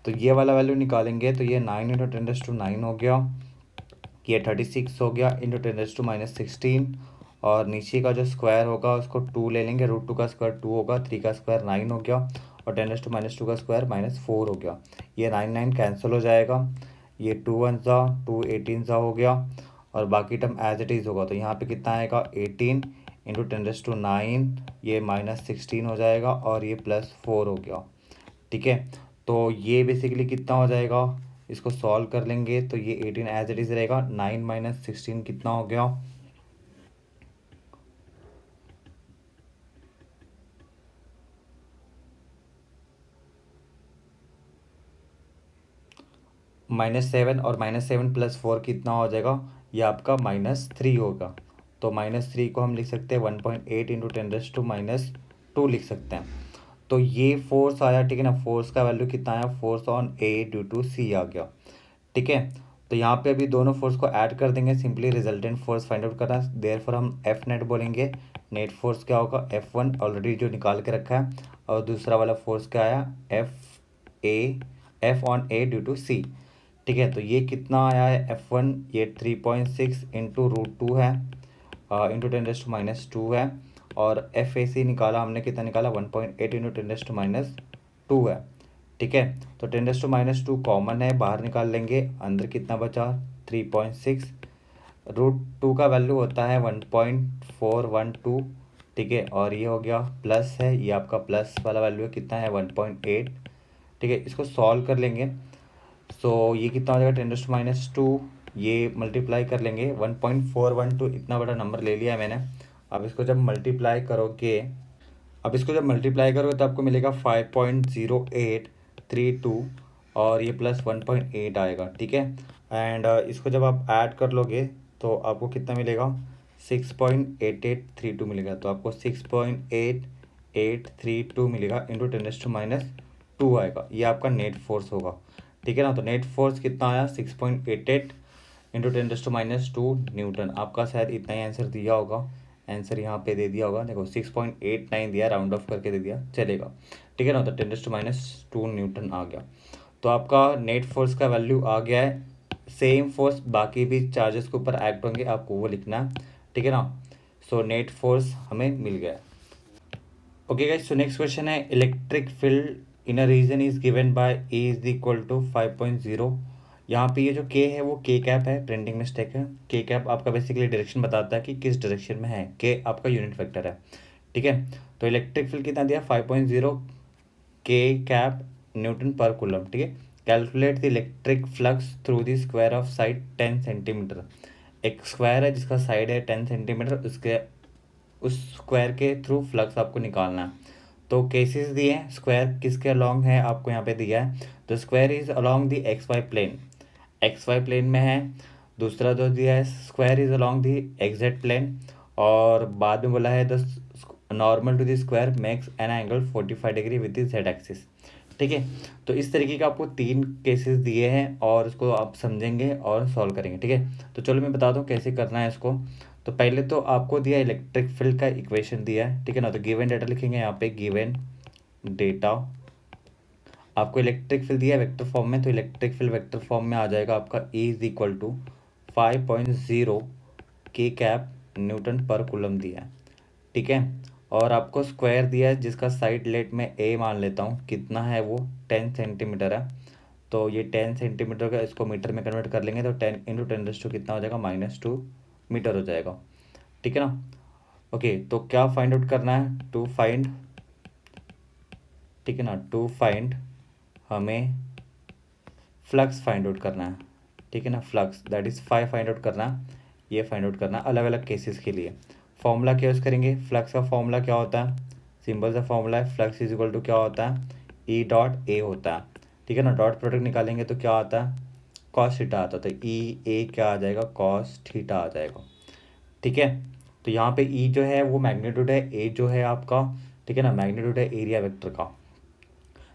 तो ये वाला वैल्यू निकालेंगे तो ये 9×10⁻9 हो गया, ये 36 हो गया ×10⁻16। और नीचे का जो स्क्वायर होगा उसको 2 ले लेंगे, √2 का स्क्वायर 2 होगा, 3 का स्क्वायर 9 हो गया और 10⁻² का स्क्वायर -4 हो गया। ये 9 कैंसिल हो जाएगा, ये 2 1 ज़ा 2 18 ज़ा हो गया और बाकी टर्म एज इट इज़ होगा। तो यहाँ पे कितना आएगा, 18 ×10⁹, ये -16 हो जाएगा और ये +4 हो गया, ठीक है। तो ये बेसिकली कितना हो जाएगा, इसको सॉल्व कर लेंगे तो ये 18 एज इट इज़ रहेगा। 9 - 16 कितना हो गया, -7 और -7 +4 कितना हो जाएगा, ये आपका -3 होगा। तो -3 को हम लिख सकते हैं 1.8 × 10⁻² लिख सकते हैं। तो ये फोर्स आया, ठीक है ना। फोर्स का वैल्यू कितना आया, force on A due to C आ गया, ठीक है। तो यहाँ पे अभी दोनों फोर्स को ऐड कर देंगे, simply resultant force find out करना है। देयरफॉर हम एफ नेट बोलेंगे। नेट फोर्स क्या होगा, F1 ऑलरेडी जो निकाल के रखा है, और दूसरा वाला फोर्स क्या आया, F on A due to C, ठीक है। तो ये कितना आया है F1, ये 3.6 इंटू √2 है, इंटू 10⁻² है। और FAC निकाला हमने, कितना निकाला, 1.8 इंटू 10⁻² है, ठीक है। तो 10⁻² कॉमन है, बाहर निकाल लेंगे, अंदर कितना बचा, 3.6। √2 का वैल्यू होता है 1.412, ठीक है। और ये हो गया प्लस है, ये आपका प्लस वाला वैल्यू कितना है, 1.8, ठीक है। इसको सॉल्व कर लेंगे। सो ये कितना हो जाएगा, 10⁻², ये मल्टीप्लाई कर लेंगे, 1.412 इतना बड़ा नंबर ले लिया है मैंने। अब इसको जब मल्टीप्लाई करोगे, तो आपको मिलेगा 5.0832 और ये प्लस 1.8 आएगा, ठीक है। एंड इसको जब आप ऐड कर लोगे तो आपको कितना मिलेगा, 6.8832 मिलेगा। तो आपको 6.8832 मिलेगा इंटू 10⁻² आएगा। ये आपका नेट फोर्स होगा, ठीक है ना। तो नेट फोर्स कितना आया, 6.88 इंटू 10⁻² न्यूटन। आपका शायद इतना ही आंसर दिया होगा, आंसर यहाँ पे दे दिया होगा, देखो 6.89 दिया, राउंड ऑफ करके दे दिया, चलेगा, ठीक है ना। तो 10⁻² न्यूटन आ गया। तो आपका नेट फोर्स का वैल्यू आ गया है। सेम फोर्स बाकी भी चार्जेस के ऊपर एक्ट होंगे, आपको वो लिखना है, ठीक है ना। सो नेट फोर्स हमें मिल गया है। Okay guys, so next question है electric field in a region is given by E is equal to 5.0। यहाँ पे ये जो के है वो के कैप है, प्रिंटिंग मिस्टेक है। के कैप आपका बेसिकली डायरेक्शन बताता है कि किस डायरेक्शन में है, के आपका यूनिट वेक्टर है, ठीक है। तो इलेक्ट्रिक फील्ड कितना दिया, 5.0 के कैप न्यूटन पर कूलम, ठीक है। Calculate the electric flux through the square of side 10 centimetre. एक स्क्वायर है जिसका साइड है 10 सेंटीमीटर, उसके उस स्क्वायर के थ्रू फ्लक्स आपको निकालना है। तो केसेस दिए हैं, स्क्वायर किसके अलोंग है आपको यहाँ पे दिया है, तो square is along the X Y plane, X Y plane में है। दूसरा जो दिया है, square is along the X Z plane, और बाद में बोला है the normal to the square makes an angle 45 degree with the Z axis, ठीक है। तो इस तरीके का आपको 3 केसेस दिए हैं और इसको आप समझेंगे और सॉल्व करेंगे, ठीक है। तो चलो मैं बता दूं कैसे करना है इसको। तो पहले तो आपको दिया इलेक्ट्रिक फील्ड का इक्वेशन दिया है, ठीक है ना। तो गिवन डेटा लिखेंगे यहाँ पे, गिवन डेटा। आपको इलेक्ट्रिक फील्ड दिया है वेक्टर फॉर्म में, तो इलेक्ट्रिक फील्ड वेक्टर फॉर्म में आ जाएगा आपका E इज इक्वल टू 5.0 के कैप न्यूटन पर कूलम दिया है, ठीक है। और आपको स्क्वायर दिया है जिसका साइड लेट में ए मान लेता हूँ, कितना है वो 10 सेंटीमीटर है। तो ये 10 सेंटीमीटर का इसको मीटर में कन्वर्ट कर लेंगे तो 10 × 10 कितना हो जाएगा, -2 मीटर हो जाएगा, ठीक है ना। ओके, तो क्या फाइंड आउट करना है, टू फाइंड, ठीक है ना, टू फाइंड हमें फ्लक्स फाइंड आउट करना है, ठीक है ना। Flux that is find out करना है, ये फाइंड आउट करना है अलग अलग केसेस के लिए। फॉर्मूला क्या यूज़ करेंगे, फ्लक्स का फॉर्मूला क्या होता है, सिंपल सा फॉर्मूला है, फ्लक्स इज इक्वल टू क्या होता है, ई डॉट ए होता है, ठीक है ना। डॉट प्रोडक्ट निकालेंगे तो क्या आता है, कॉस थीटा आता है, तो ई ए क्या आ जाएगा, कॉस थीटा आ जाएगा, ठीक है। तो यहाँ पे ई जो है वो मैग्नीट्यूड है, ए जो है आपका, ठीक है ना, मैग्नीट्यूड है एरिया वेक्टर का।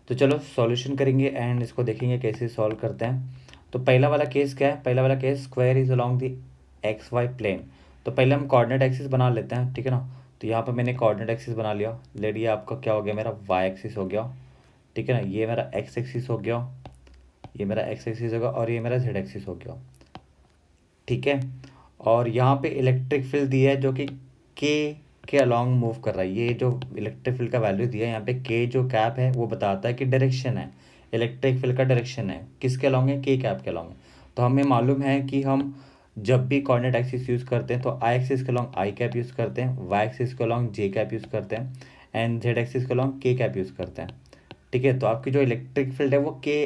तो चलो सॉल्यूशन करेंगे एंड इसको देखेंगे कैसे सॉल्व करते हैं। तो पहला वाला केस क्या है, पहला वाला case square is along the X Y plane. तो पहले हम कोऑर्डिनेट एक्सिस बना लेते हैं, ठीक है ना। तो यहाँ पर मैंने कोऑर्डिनेट एक्सिस बना लिया, लेट ये आपका क्या हो गया, मेरा वाई एक्सिस हो गया, ठीक है ना। ये मेरा एक्स एक्सिस हो गया, ये मेरा एक्स एक्सिस होगा, और ये मेरा जेड एक्सिस हो गया, ठीक है। और यहाँ पे इलेक्ट्रिक फील्ड दिया है जो कि के अलॉन्ग मूव कर रहा है। ये जो इलेक्ट्रिक फील्ड का वैल्यू दिया है यहाँ पे, के जो कैप है वो बताता है कि डायरेक्शन है, इलेक्ट्रिक फील्ड का डायरेक्शन है किसके अलॉन्ग है, के कैप के अलॉन्ग है। तो हमें मालूम है कि हम जब भी कोऑर्डिनेट एक्सिस यूज़ करते हैं तो आई एक्सिस के अलॉन्ग आई कैप यूज़ करते हैं, वाई एक्सिस के अलॉन्ग जे कैप यूज़ करते हैं, एंड जेड एक्सिस के अलॉन्ग के कैप यूज़ करते हैं, ठीक है। तो आपकी जो इलेक्ट्रिक फील्ड है वो के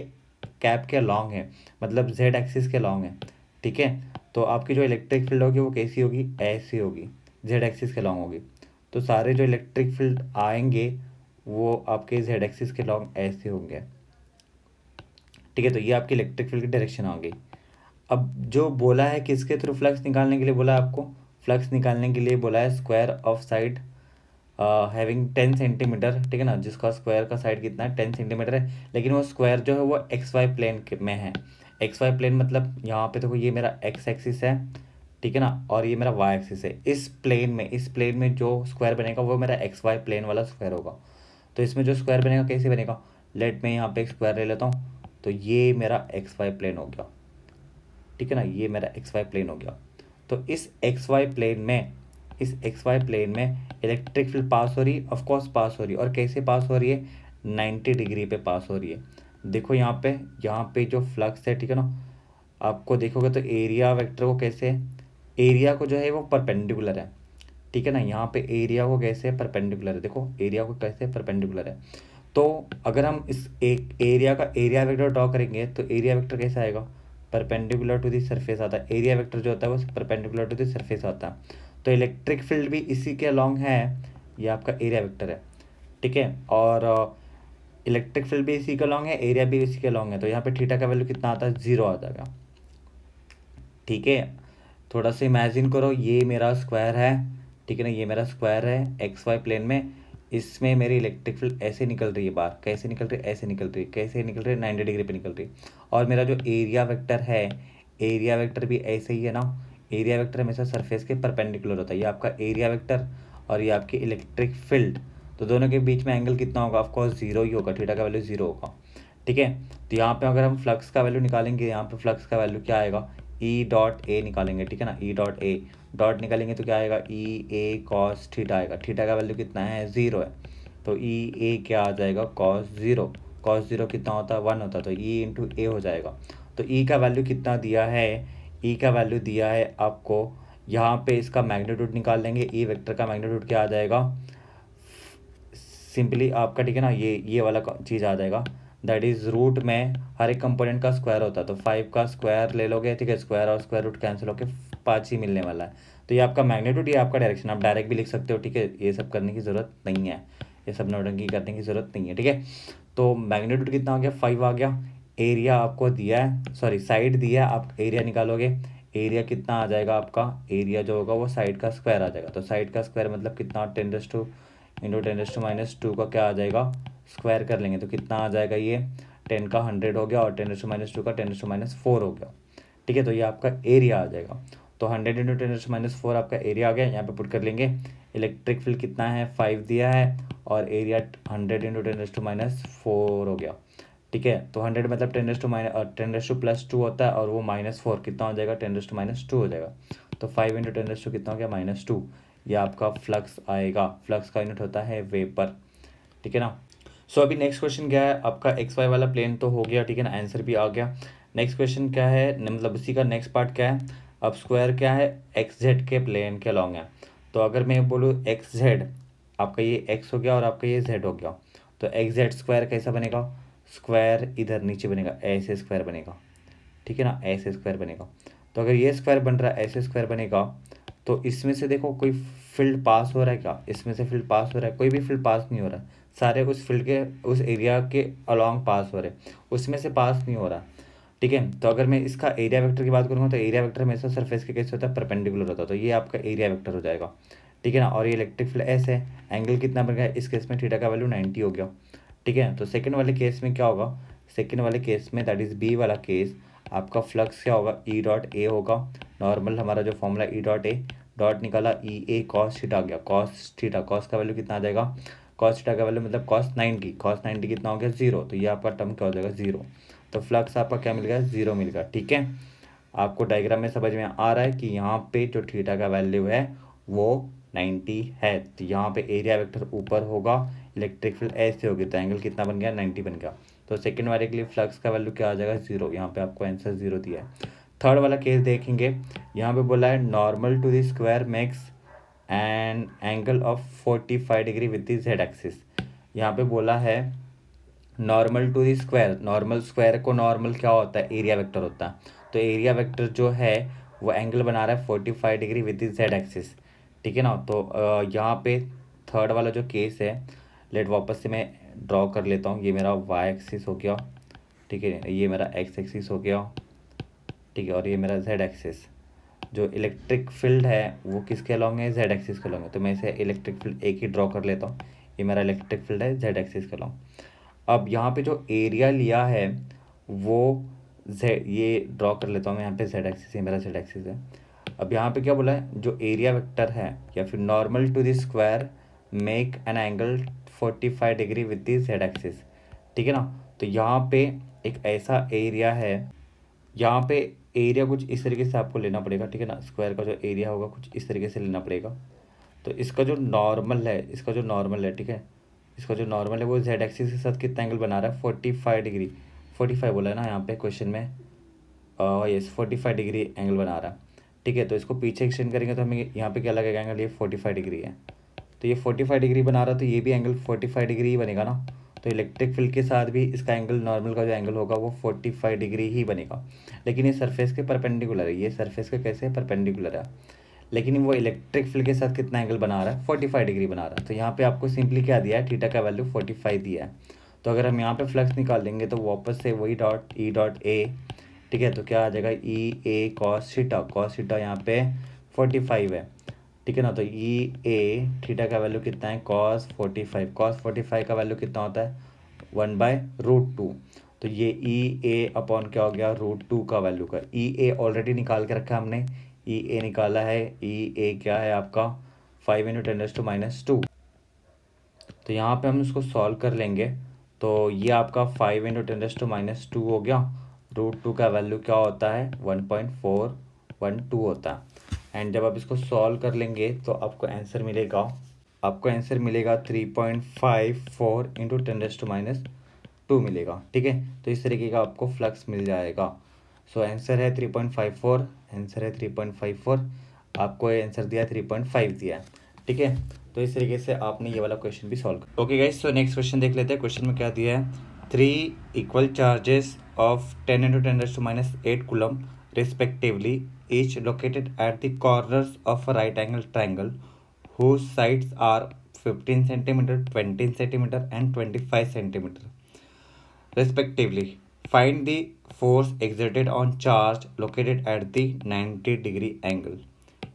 कैप के अलॉन्ग है, मतलब जेड एक्सिस के अलॉन्ग है, ठीक है। तो आपकी जो इलेक्ट्रिक फील्ड होगी वो कैसी होगी, ऐसी होगी, जेड एक्सिस के लॉन्ग होगी। तो सारे जो इलेक्ट्रिक फील्ड आएंगे वो आपके जेड एक्सिस के लॉन्ग ऐसे होंगे, ठीक है। तो ये आपकी इलेक्ट्रिक फील्ड की डायरेक्शन आ गई। अब जो बोला है किसके थ्रू फ्लक्स निकालने के लिए बोला है आपको, फ्लक्स निकालने के लिए बोला है square of side having 10 centimetre, ठीक है ना, जिसका स्क्वायर का साइड कितना है 10 सेंटीमीटर है, लेकिन वो स्क्वायर जो है वो एक्स वाई प्लेन में है। एक्स वाई प्लेन मतलब यहाँ पे देखो ये मेरा एक्स एक्सिस है, ठीक है ना, और ये मेरा वाई एक्सिस है। इस प्लेन में जो स्क्वायर बनेगा वो मेरा एक्स वाई प्लेन वाला स्क्वायर होगा। तो इसमें जो स्क्वायर बनेगा कैसे बनेगा, लेट मैं यहाँ पे एक स्क्वायर ले लेता हूँ, तो ये मेरा एक्स वाई प्लेन हो गया, ठीक है ना, ये मेरा एक्स वाई प्लेन हो गया। तो इस एक्स वाई प्लेन में, इस एक्स वाई प्लेन में इलेक्ट्रिक फील्ड पास हो रही है, ऑफकोर्स पास हो रही है, और कैसे पास हो रही है, 90 डिग्री पे पास हो रही है। देखो यहाँ पे जो फ्लक्स है, ठीक है ना, आपको देखोगे तो एरिया वेक्टर को कैसे, एरिया को जो है वो परपेंडिकुलर है, ठीक है ना। यहाँ पे एरिया को कैसे परपेंडिकुलर है, देखो एरिया को कैसे परपेंडिकुलर है। तो अगर हम इस एक एरिया का एरिया वेक्टर ड्रॉ करेंगे तो एरिया वेक्टर कैसा आएगा, परपेंडिकुलर टू द सरफेस आता है। एरिया वेक्टर जो होता है वो परपेंडिकुलर टू द सरफेस आता है। तो इलेक्ट्रिक फील्ड भी इसी के अलॉन्ग है, ये आपका एरिया वेक्टर है, ठीक है। और इलेक्ट्रिक फील्ड भी इसी के अलॉन्ग है, एरिया भी इसी के अलॉन्ग है। तो यहाँ पे थीटा का वैल्यू कितना आता है, 0 आ जाएगा, ठीक है। थोड़ा सा इमेजिन करो, ये मेरा स्क्वायर है, ठीक है ना, ये मेरा स्क्वायर है एक्स वाई प्लेन में, इसमें मेरी इलेक्ट्रिक फील्ड ऐसे निकल रही है बाहर, कैसे निकल रही है, ऐसे निकल रही है, कैसे निकल रही है, 90 डिग्री पे निकल रही है। और मेरा जो एरिया वेक्टर है, एरिया वेक्टर भी ऐसे ही है ना, एरिया वेक्टर हमेशा सरफेस के परपेंडिकुलर होता है। ये आपका एरिया वेक्टर और ये आपकी इलेक्ट्रिक फील्ड, तो दोनों के बीच में एंगल कितना होगा, ऑफकोर्स 0 ही होगा, थीटा का वैल्यू 0 होगा, ठीक है। तो यहाँ पे अगर हम फ्लक्स का वैल्यू निकालेंगे, यहाँ पे फ्लक्स का वैल्यू क्या आएगा, ई डॉट ए निकालेंगे, ठीक है ना, ई डॉट ए डॉट निकालेंगे तो क्या आएगा, ई ए कॉस थीटा आएगा। थीटा का वैल्यू कितना है, 0 है, तो ई ए क्या आ जाएगा, कॉस ज़ीरो। कॉस ज़ीरो कितना होता है, 1 होता है, तो ई इंटू ए हो जाएगा। तो ई का वैल्यू कितना दिया है, ई का वैल्यू दिया है आपको, यहाँ पे इसका मैग्नीट्यूड निकाल लेंगे, ई वेक्टर का मैग्नीट्यूड क्या आ जाएगा, सिंपली आपका, ठीक है ना, ये वाला चीज़ आ जाएगा, दैट इज़ रूट में हर एक कंपोनेंट का स्क्वायर होता है, तो 5 का स्क्वायर ले लोगे, ठीक है, स्क्वायर और स्क्वायर रूट कैंसिल होकर 5 ही मिलने वाला है। तो ये आपका मैग्नीट्यूड, ये आपका डायरेक्शन, आप डायरेक्ट भी लिख सकते हो, ठीक है, ये सब करने की ज़रूरत नहीं है, ये सब नौटंकी करने की ज़रूरत नहीं है, ठीक है। तो मैग्नीट्यूड कितना आ गया, 5 आ गया। एरिया आपको दिया है, सॉरी साइड दिया है, आप एरिया निकालोगे, एरिया कितना आ जाएगा आपका, एरिया जो होगा वो साइड का स्क्वायर आ जाएगा। तो साइड का स्क्वायर मतलब कितना, 10 इंटू 10 - 2 का क्या आ जाएगा, स्क्वायर कर लेंगे तो कितना आ जाएगा, ये 10 का 100 हो गया और 10 - 2 का 10 - 4 हो गया, ठीक है। तो ये आपका एरिया आ जाएगा। तो 100 इंटू 10 - 4 आपका एरिया आ गया, यहाँ पे पुट कर लेंगे। इलेक्ट्रिक फील्ड कितना है, 5 दिया है, और एरिया 100 इंटू 10 - 4 हो गया, ठीक है। तो 100 मतलब 10 + 2 होता है, और वो -4 कितना हो जाएगा, 10 - 2 हो जाएगा। तो 5 इंटू 10 कितना हो गया, -2। ये आपका फ्लक्स आएगा, फ्लक्स का यूनिट होता है वेपर, ठीक है ना। सो अभी नेक्स्ट क्वेश्चन क्या है आपका, एक्स वाई वाला प्लेन तो हो गया, ठीक है ना, आंसर भी आ गया। नेक्स्ट क्वेश्चन क्या है, मतलब इसी का नेक्स्ट पार्ट क्या है, अब स्क्वायर क्या है, एक्स जेड के प्लेन के अलॉन्ग है। तो अगर मैं बोलूँ एक्स जेड, आपका ये एक्स हो गया और आपका ये जेड हो गया, तो एक्स जेड स्क्वायर कैसा बनेगा, स्क्वायर इधर नीचे बनेगा, ऐसे स्क्वायर बनेगा, ठीक है ना, ऐसे स्क्वायर बनेगा। तो अगर ये स्क्वायर बन रहा है, ऐसे स्क्वायर बनेगा, तो इसमें से देखो कोई फील्ड पास हो रहा है क्या, इसमें से फील्ड पास हो रहा है, कोई भी फील्ड पास नहीं हो रहा है, सारे उस फील्ड के उस एरिया के अलॉन्ग पास हो रहे, उसमें से पास नहीं हो रहा, ठीक है। तो अगर मैं इसका एरिया वेक्टर की बात करूँगा, तो एरिया वेक्टर हमेशा सरफेस के कैसे होता है, परपेंडिकुलर होता है, तो ये आपका एरिया वेक्टर हो जाएगा, ठीक है ना। और ये इलेक्ट्रिक फील्ड ऐसे है, एंगल कितना बन गया, इस केस में थीटा का वैल्यू 90 हो गया, ठीक है। तो सेकंड वाले केस में क्या होगा, सेकंड वाले केस में दैट इज बी वाला केस, आपका फ्लक्स क्या होगा, ई डॉट ए होगा, नॉर्मल हमारा जो formula E dot A, dot निकाला, ई ए कॉस थीटा आ गया, कॉस थीटा, कॉस का वैल्यू कितना आ जाएगा, कॉस थीटा का वैल्यू मतलब कॉस 90, कॉस 90 कितना हो गया, 0, तो ये आपका टर्म क्या हो जाएगा, 0। तो फ्लक्स आपका क्या मिल गया, 0 मिल गया, ठीक है। आपको डायग्राम में समझ में आ रहा है कि यहाँ पे जो थीटा का वैल्यू है वो 90 है, तो यहाँ पे एरिया वेक्टर ऊपर होगा, इलेक्ट्रिक फील्ड ऐसे होगी, तो एंगल कितना बन गया, 90 बन गया। तो सेकंड वाले के लिए फ्लक्स का वैल्यू क्या आ जाएगा, 0, यहाँ पे आपको आंसर 0 दिया है। थर्ड वाला केस देखेंगे, यहाँ पे बोला है normal to the square makes an angle of 45 degree with the Z axis. यहाँ पे बोला है normal to the square, normal square को नॉर्मल क्या होता है, एरिया वेक्टर होता है, तो एरिया वेक्टर जो है वो एंगल बना रहा है 45 degree with the Z axis, ठीक है ना। तो यहाँ पे थर्ड वाला जो केस है, लेट वापस से मैं ड्रॉ कर लेता हूँ, ये मेरा वाई एक्सिस हो गया, ठीक है, ये मेरा एक्स एक्सिस हो गया, ठीक है, और ये मेरा जेड एक्सिस। जो इलेक्ट्रिक फील्ड है वो किसके अलॉन्ग है, जेड एक्सिस के अलॉन्ग है, तो मैं इसे इलेक्ट्रिक फील्ड एक ही ड्रॉ कर लेता हूँ, ये मेरा इलेक्ट्रिक फील्ड है जेड एक्सिस के अलॉन्ग। अब यहाँ पे जो एरिया लिया है वो ये ड्रॉ कर लेता हूँ मैं, यहाँ पे जेड एक्सिस, ये मेरा जेड एक्सिस है। अब यहाँ पे क्या बोला है, जो एरिया वेक्टर है या फिर normal to the square make an angle 45 degree with the Z axis, ठीक है ना। तो यहाँ पे एक ऐसा एरिया है, यहाँ पे एरिया कुछ इस तरीके से आपको लेना पड़ेगा, ठीक है ना, स्क्वायर का जो एरिया होगा कुछ इस तरीके से लेना पड़ेगा। तो इसका जो नॉर्मल है, इसका जो नॉर्मल है, ठीक है, इसका जो नॉर्मल है वो जेड एक्सिस के साथ कितना एंगल बना रहा है, 45 डिग्री, 45 बोला है ना यहाँ पे क्वेश्चन में, यस 45 डिग्री एंगल बना रहा है, ठीक है। तो इसको पीछे एक्सटेंड करेंगे तो हमें यहाँ पे क्या लगेगा एंगल, ये 45 डिग्री है, तो ये 45 डिग्री बना रहा है, तो ये भी एंगल 45 डिग्री ही बनेगा ना। तो इलेक्ट्रिक फील्ड के साथ भी इसका एंगल, नॉर्मल का जो एंगल होगा वो 45 डिग्री ही बनेगा, लेकिन ये सरफेस के परपेंडिकुलर है, ये सरफेस के कैसे परपेंडिकुलर है, लेकिन वो इलेक्ट्रिक फील्ड के साथ कितना एंगल बना रहा है, 45 डिग्री बना रहा है। तो यहाँ पे आपको सिंपली क्या दिया है, थीटा का वैल्यू 45 दिया है। तो अगर हम यहाँ पे फ्लक्स निकाल देंगे तो वापस से वही डॉट ई डॉट ए, ठीक है, तो क्या आ जाएगा, ई ए कॉस थीटा, कॉस थीटा यहाँ पे 45 है, ठीक है ना। तो ई ए थीटा का वैल्यू कितना है, कॉस 45, कॉस 45 का वैल्यू कितना होता है, 1/√2। तो ये ई ए अपॉन क्या हो गया, √2 का वैल्यू का, ई ए ऑलरेडी निकाल के रखा है हमने, ई ए निकाला है, ई ए क्या है आपका 5 इंटू 10⁻²। तो यहाँ पे हम इसको सॉल्व कर लेंगे, तो ये आपका 5 इंटू 10⁻² हो गया, √2 का वैल्यू क्या होता है, 1.412 होता है। एंड जब आप इसको सॉल्व कर लेंगे तो आपको आंसर मिलेगा आपको आंसर मिलेगा 3.54 इंटू 10⁻² मिलेगा। ठीक है, तो इस तरीके का आपको फ्लक्स मिल जाएगा। सो आंसर है 3.54, आंसर है 3.54, आपको ये आंसर दिया 3.5 दिया है। ठीक है, तो इस तरीके से आपने ये वाला क्वेश्चन भी सॉल्व कर। Okay guys, so next question देख लेते हैं। क्वेश्चन में क्या दिया है, 3 equal charges of 10 into 10⁻8 coulomb respectively, each located at the corners of a right angle triangle whose sides are 15 centimeter, 20 centimeter and 25 centimeter respectively. Find the force exerted on charge located at the 90 degree angle.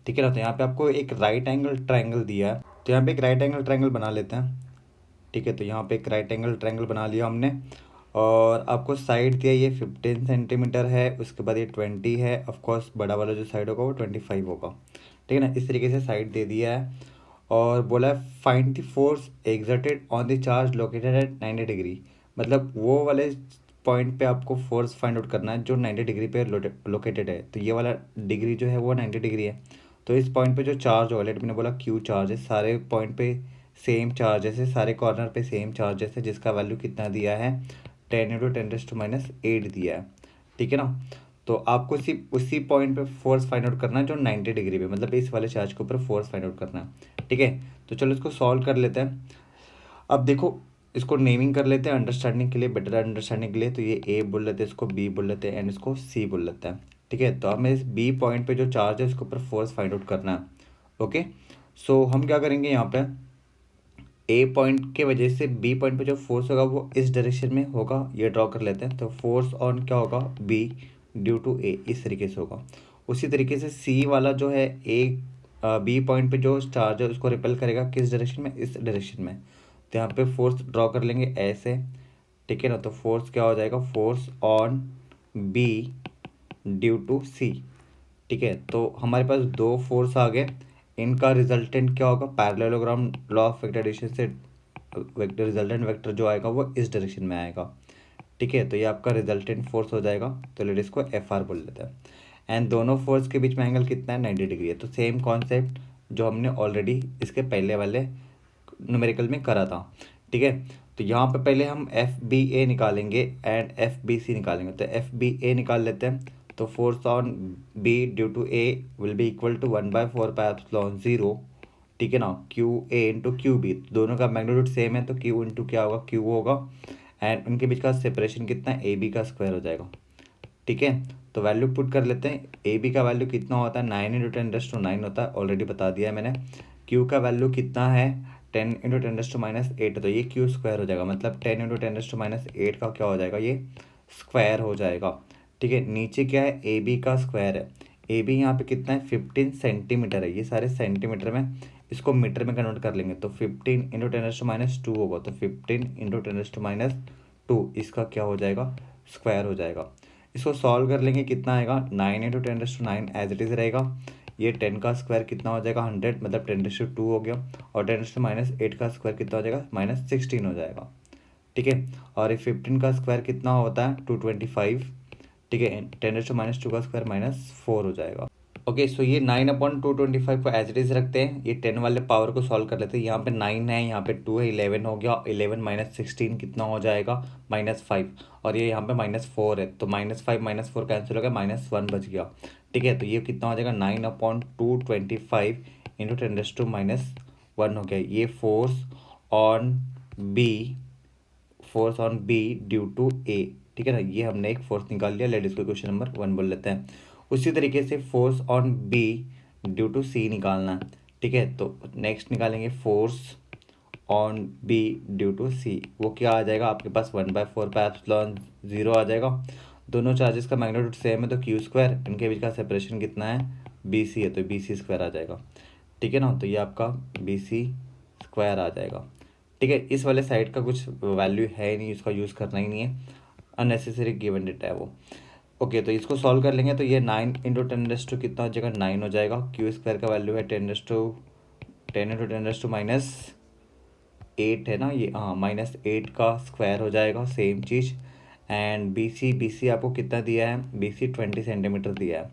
ठीक है ना, तो यहाँ पे आपको एक right angle triangle दिया है, तो यहाँ पे एक राइट एंगल ट्रायंगल बना लेते हैं। ठीक है, तो यहाँ पे एक राइट एंगल ट्रायंगल बना लिया हमने, और आपको साइड दिया ये 15 सेंटीमीटर है, उसके बाद ये 20 है, ऑफकोर्स बड़ा वाला जो साइड होगा वो 25 होगा। ठीक है ना, इस तरीके से साइड दे दिया है, और बोला है find the force exerted on the charge located at 90 degree, मतलब वो वाले पॉइंट पे आपको फोर्स फाइंड आउट करना है जो 90 डिग्री पे लोकेटेड है। तो ये वाला डिग्री जो है वो 90 डिग्री है, तो इस पॉइंट पे जो चार्ज होगा, लेट मैंने बोला क्यू चार्ज है, सारे पॉइंट पे सेम चार्जेस है, सारे कॉर्नर पे सेम चार्जेस है, जिसका वैल्यू कितना दिया है 10 इंटू 10⁻8 दिया है। ठीक है ना, तो आपको सिर्फ उसी पॉइंट पे फोर्स फाइंड आउट करना है जो 90 डिग्री पे, मतलब इस वाले चार्ज के ऊपर फोर्स फाइंड आउट करना है। ठीक है, तो चलो इसको सॉल्व कर लेते हैं। अब देखो, इसको नेमिंग कर लेते हैं अंडरस्टैंडिंग के लिए, बेटर अंडरस्टैंडिंग के लिए। तो ये ए बोल लेते हैं, इसको बी बोल लेते हैं, एंड इसको सी बोल लेते हैं। ठीक है, तो हमें इस बी पॉइंट पे जो चार्ज है उसके ऊपर फोर्स फाइंड आउट करना है। ओके, सो हम क्या करेंगे, यहाँ पे ए पॉइंट के वजह से बी पॉइंट पे जो फोर्स होगा वो इस डायरेक्शन में होगा, ये ड्रॉ कर लेते हैं। तो फोर्स ऑन क्या होगा, बी ड्यू टू ए, इस तरीके से होगा। उसी तरीके से सी वाला जो है ए बी पॉइंट पे जो चार्ज है उसको रिपेल करेगा किस डायरेक्शन में, इस डायरेक्शन में। तो यहाँ पे फोर्स ड्रॉ कर लेंगे ऐसे। ठीक है ना, तो फोर्स क्या हो जाएगा, force on B due to C. ठीक है, तो हमारे पास दो फोर्स आ गए, इनका रिजल्टेंट क्या होगा, parallelogram law of vector addition से वेक्टर रिजल्टेंट वेक्टर जो आएगा वो इस डायरेक्शन में आएगा। ठीक है, तो ये आपका रिजल्टेंट फोर्स हो जाएगा, तो लेट इसको एफ आर बोल लेते हैं। एंड दोनों फोर्स के बीच में एंगल कितना है, 90 डिग्री है। तो सेम कॉन्सेप्ट जो हमने ऑलरेडी इसके पहले वाले न्यूमेरिकल में करा था। ठीक है, तो यहाँ पे पहले हम एफ बी ए निकालेंगे एंड एफ बी सी निकालेंगे। तो एफ बी ए निकाल लेते हैं, तो force on B due to A will be equal to 1/4πε0। ठीक है ना, Q A into Q B, दोनों का मैग्नीट्यूड सेम है, तो क्यू इंटू क्या होगा, क्यू होगा, एंड उनके बीच का सेपरेशन कितना है, ए बी का स्क्वायर हो जाएगा। ठीक है, तो वैल्यू पुट कर लेते हैं। ए बी का वैल्यू कितना होता है, 9 इंटू 10⁻9 होता है, ऑलरेडी बता दिया है मैंने। क्यू का वैल्यू कितना है, 10 इंटू 10⁻8, तो ये क्यू स्क्वायर हो जाएगा, मतलब 10 इंटू 10⁻8 का क्या हो जाएगा, ये स्क्वायर हो जाएगा। ठीक है, नीचे क्या है, ए बी का स्क्वायर है। ए बी यहाँ पे कितना है, 15 सेंटीमीटर है, ये सारे सेंटीमीटर में, इसको मीटर में कन्वर्ट कर लेंगे तो 15 इंटू 10⁻2 होगा, तो 15 इंटू 10⁻2 इसका क्या हो जाएगा, स्क्वायर हो जाएगा। इसको सॉल्व कर लेंगे, कितना आएगा, 9 इंटू 10⁻9 एज इट इज़ रहेगा। ये 10 का स्क्वायर कितना हो जाएगा, 100, मतलब 10⁻2 हो गया, और 10⁻8 का स्क्वायर कितना हो जाएगा, -16 हो जाएगा। ठीक है, और ये 15 का स्क्वायर कितना होता है, 225। ठीक है, 10⁻2 का स्क्वायर -4 हो जाएगा। ओके, सो ये 9/225 को एज इट इज़ रखते हैं, ये 10 वाले पावर को सॉल्व कर लेते हैं। यहाँ पे 9 है, यहाँ पे 2 है, 11 हो गया, 11 - 16 कितना हो जाएगा, -5, और ये यहाँ पे -4 है, तो -5 -4 कैंसिल हो गया, -1 बच गया। ठीक है, तो ये कितना हो जाएगा, 9/225 इंटू 10⁻1 हो गया। ये force on B, force on B due to A. ठीक है ना, ये हमने एक फोर्स निकाल लिया, लेट इसको क्वेश्चन नंबर 1 बोल लेते हैं। उसी तरीके से force on B due to C निकालना है। ठीक है, तो नेक्स्ट निकालेंगे force on B due to C, वो क्या आ जाएगा आपके पास, 1/4πε0 आ जाएगा। दोनों चार्जेस का मैग्नीट्यूड सेम है, तो क्यू स्क्वायर, इनके बीच का सेपरेशन कितना है, बी सी है, तो बी सी स्क्वायर आ जाएगा। ठीक है ना, तो ये आपका बी सी स्क्वायर आ जाएगा। ठीक है, इस वाले साइड का कुछ वैल्यू है नहीं, इसका यूज़ करना ही नहीं है, अननेसेसरी गिवन डेटा है वो। ओके, तो इसको सॉल्व कर लेंगे, तो ये 9 इंटू 10 कितना हो जाएगा, 9 हो जाएगा। क्यू स्क्वायर का वैल्यू है 10 इंटू 10⁻8 है ना ये, हाँ, -8 का स्क्वायर हो जाएगा, सेम चीज़। एंड बी सी आपको कितना दिया है, बी सी 20 सेंटीमीटर दिया है।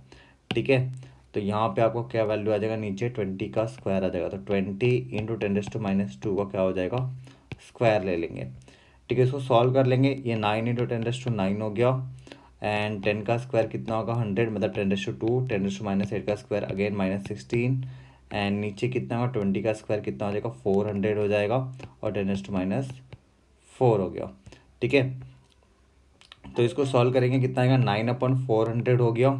ठीक है, तो यहाँ पे आपको क्या वैल्यू आ जाएगा, नीचे 20 का स्क्वायर आ जाएगा। तो 20 इंटू 10⁻² का क्या हो जाएगा, स्क्वायर ले लेंगे। ठीक है, इसको सॉल्व कर लेंगे। ये 9 इंटू 10⁻9 हो गया, एंड 10 का स्क्वायर कितना होगा, 100, मतलब 10⁻², 10⁻8 का स्क्वायर अगेन -16, एंड नीचे कितना होगा, 20 का स्क्वायर कितना हो जाएगा, 400 हो जाएगा, और 10⁻4 हो गया। ठीक है, तो इसको सॉल्व करेंगे, कितना आएगा, 9/400 हो गया।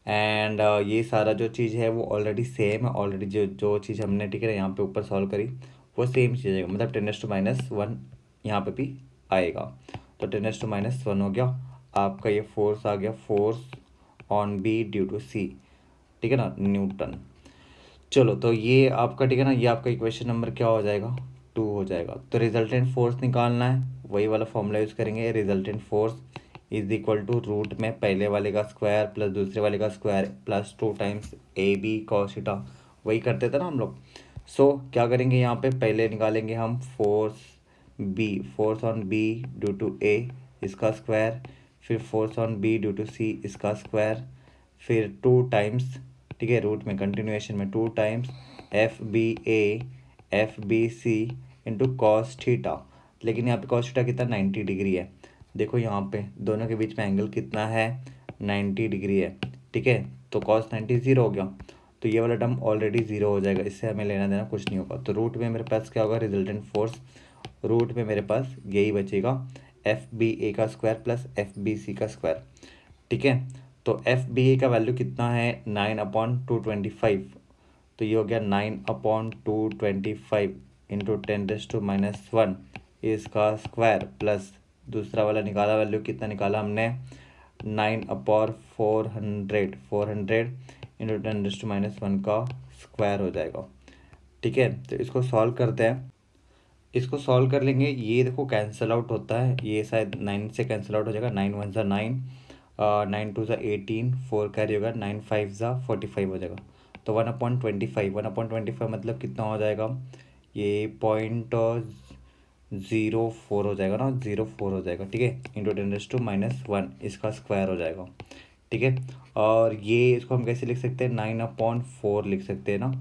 एंड ये सारा जो चीज़ है वो ऑलरेडी सेम है, ऑलरेडी जो जो चीज़ हमने, ठीक है, यहाँ पे ऊपर सॉल्व करी वो सेम चीज़ आएगा, मतलब 10⁻1 यहाँ पे भी आएगा। तो 10⁻1 हो गया आपका, ये फोर्स आ गया, force on B due to C, ठीक है ना, न्यूटन। चलो, तो ये आपका, ठीक है ना, ये आपका इक्वेशन नंबर क्या हो जाएगा, 2 हो जाएगा। तो रिजल्टेंट फोर्स निकालना है, वही वाला फॉर्मूला यूज़ करेंगे। Resultant force is equal to root में पहले वाले का स्क्वायर प्लस दूसरे वाले का square plus 2 times A B cos theta, वही करते थे ना हम लोग। सो क्या करेंगे, यहाँ पे पहले निकालेंगे हम force B, force on B due to A, इसका स्क्वायर, फिर force on B due to C, इसका स्क्वायर, फिर 2 टाइम्स, ठीक है, रूट में कंटिन्यूएशन में 2 times F B A F B C into cos theta. लेकिन यहाँ पे कॉस थीटा कितना, 90 डिग्री है। देखो यहाँ पे दोनों के बीच में एंगल कितना है, 90 डिग्री है। ठीक है, तो कॉस 90 ज़ीरो हो गया, तो ये वाला टर्म ऑलरेडी ज़ीरो हो जाएगा, इससे हमें लेना देना कुछ नहीं होगा। तो रूट में मेरे पास क्या होगा, रिजल्टेंट फोर्स, रूट में मेरे पास यही बचेगा, एफ बी ए का square plus F B C का स्क्वायर। ठीक है, तो एफ बी ए का वैल्यू कितना है, 9/225, तो ये हो गया 9/225 इंटू 10⁻1 इसका स्क्वायर, प्लस दूसरा वाला निकाला वैल्यू, कितना निकाला हमने, 9/400, 400 इंटू 10⁻1 का स्क्वायर हो जाएगा। ठीक है, तो इसको सॉल्व करते हैं। इसको सॉल्व कर लेंगे, ये देखो कैंसिल आउट होता है, ये शायद 9 से कैंसिल आउट हो जाएगा, 9 1 ज़ा 9, 9 2 ज़ा 18, 4 कैरी होगा, 9 5 ज़ा 45 हो जाएगा। तो 1/25 मतलब कितना हो जाएगा, ये 0.04 हो जाएगा ना, 0.4 हो जाएगा। ठीक है, इंटू 10⁻1 इसका स्क्वायर हो जाएगा। ठीक है, और ये इसको हम कैसे लिख सकते हैं, 9/4 लिख सकते हैं ना,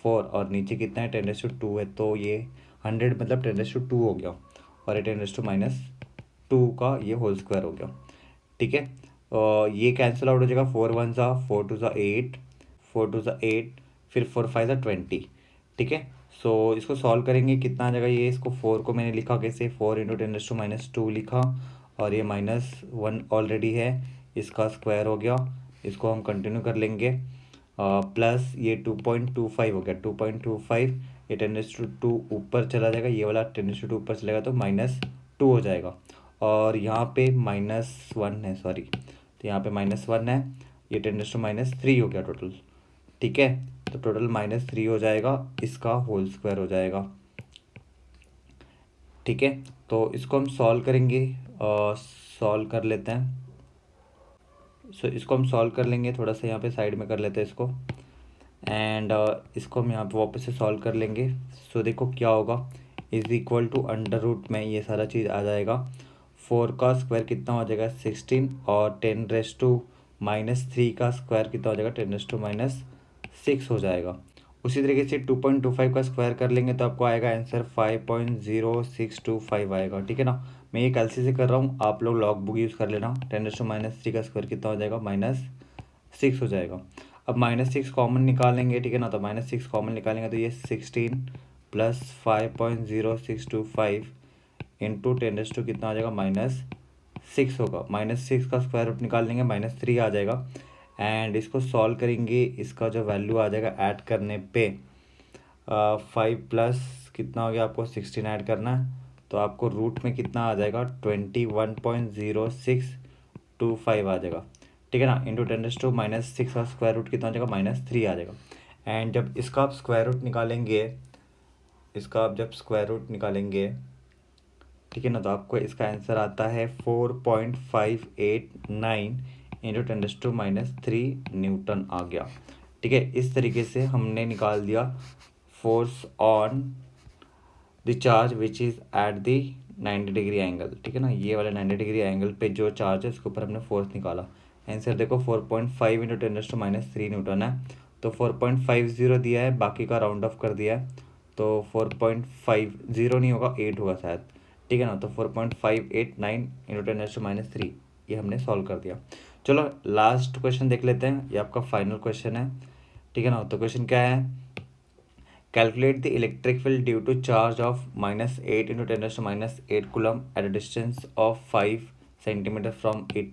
4, और नीचे कितना है, 10⁻2 है, तो ये 100 मतलब 10⁻2 हो गया, और ये 10⁻2 का ये होल स्क्वायर हो गया। ठीक है, ये कैंसिल आउट हो जाएगा, 4 1 ज़ा 4 2 ज़ा 8, 4 2 ज़ा 8, फिर 4 5 ज़ा 20। ठीक है, सो इसको सॉल्व करेंगे, कितना आ जाएगा, ये इसको 4 को मैंने लिखा कैसे, 4 इंटू 10⁻2 लिखा, और ये -1 ऑलरेडी है, इसका स्क्वायर हो गया। इसको हम कंटिन्यू कर लेंगे, प्लस ये 2.25 हो गया, 2.25, ये 10⁻2 ऊपर चला जाएगा, ये वाला 10⁻2 ऊपर चलेगा तो -2 हो जाएगा, और यहाँ पे -1 है, सॉरी, तो यहाँ पे -1 है, ये 10⁻3 हो गया टोटल। ठीक है, तो टोटल -3 हो जाएगा, इसका होल स्क्वायर हो जाएगा। ठीक है, तो इसको हम सॉल्व करेंगे, सॉल्व कर लेते हैं। सो इसको हम सॉल्व कर लेंगे, थोड़ा सा यहाँ पे साइड में कर लेते हैं इसको, एंड इसको हम यहाँ पे वापस से सॉल्व कर लेंगे। सो देखो क्या होगा, is equal to under root में ये सारा चीज़ आ जाएगा, 4 का स्क्वायर कितना हो जाएगा, 16, और 10⁻³ का स्क्वायर कितना हो जाएगा, 10⁻6 हो जाएगा। उसी तरीके से 2.25 का स्क्वायर कर लेंगे तो आपको आएगा आंसर 5.0625 आएगा। ठीक है ना, मैं ये कैलसी से कर रहा हूँ, आप लोग लॉग बुक यूज़ कर लेना। 10⁻³ का स्क्वायर कितना हो जाएगा, -6 हो जाएगा। अब -6 कॉमन निकालेंगे, ठीक है ना, तो -6 कॉमन निकालेंगे तो ये 16 प्लस 5.0625 इंटू 10⁻² कितना आ जाएगा, -6 होगा। -6 का स्क्वायर रूट निकाल लेंगे, -3 आ जाएगा, एंड इसको सॉल्व करेंगे, इसका जो वैल्यू आ जाएगा ऐड करने पे 5 प्लस कितना हो गया, आपको 16 ऐड करना है, तो आपको रूट में कितना आ जाएगा, 21.0625 आ जाएगा। ठीक है ना, इंटू 10⁻6 का स्क्वायर रूट कितना आ जाएगा, -3 आ जाएगा। एंड जब इसका आप स्क्वायर रूट निकालेंगे, इसका आप जब स्क्वायर रूट निकालेंगे, ठीक है ना, तो आपको इसका आंसर आता है 4.589 इंटू 10⁻3 न्यूटन आ गया। ठीक है, इस तरीके से हमने निकाल दिया force on the charge which is at the 90 degree angle. ठीक है ना, ये वाला 90 डिग्री एंगल पे जो चार्ज है उसके ऊपर हमने फोर्स निकाला, आंसर देखो 4.5 इंटू 10⁻³ न्यूटन है। तो 4.50 दिया है, बाकी का राउंड ऑफ कर दिया है, तो 4.50 नहीं होगा, 8 होगा शायद, ठीक है ना। तो 4.589 इंटू 10⁻³ ये हमने सॉल्व कर दिया। चलो लास्ट क्वेश्चन देख लेते हैं, ये आपका फाइनल क्वेश्चन है, ठीक है ना। तो क्वेश्चन क्या है, calculate the electric field due to charge of -8 into 10⁻8 coulomb at a distance of 5 centimetre from it.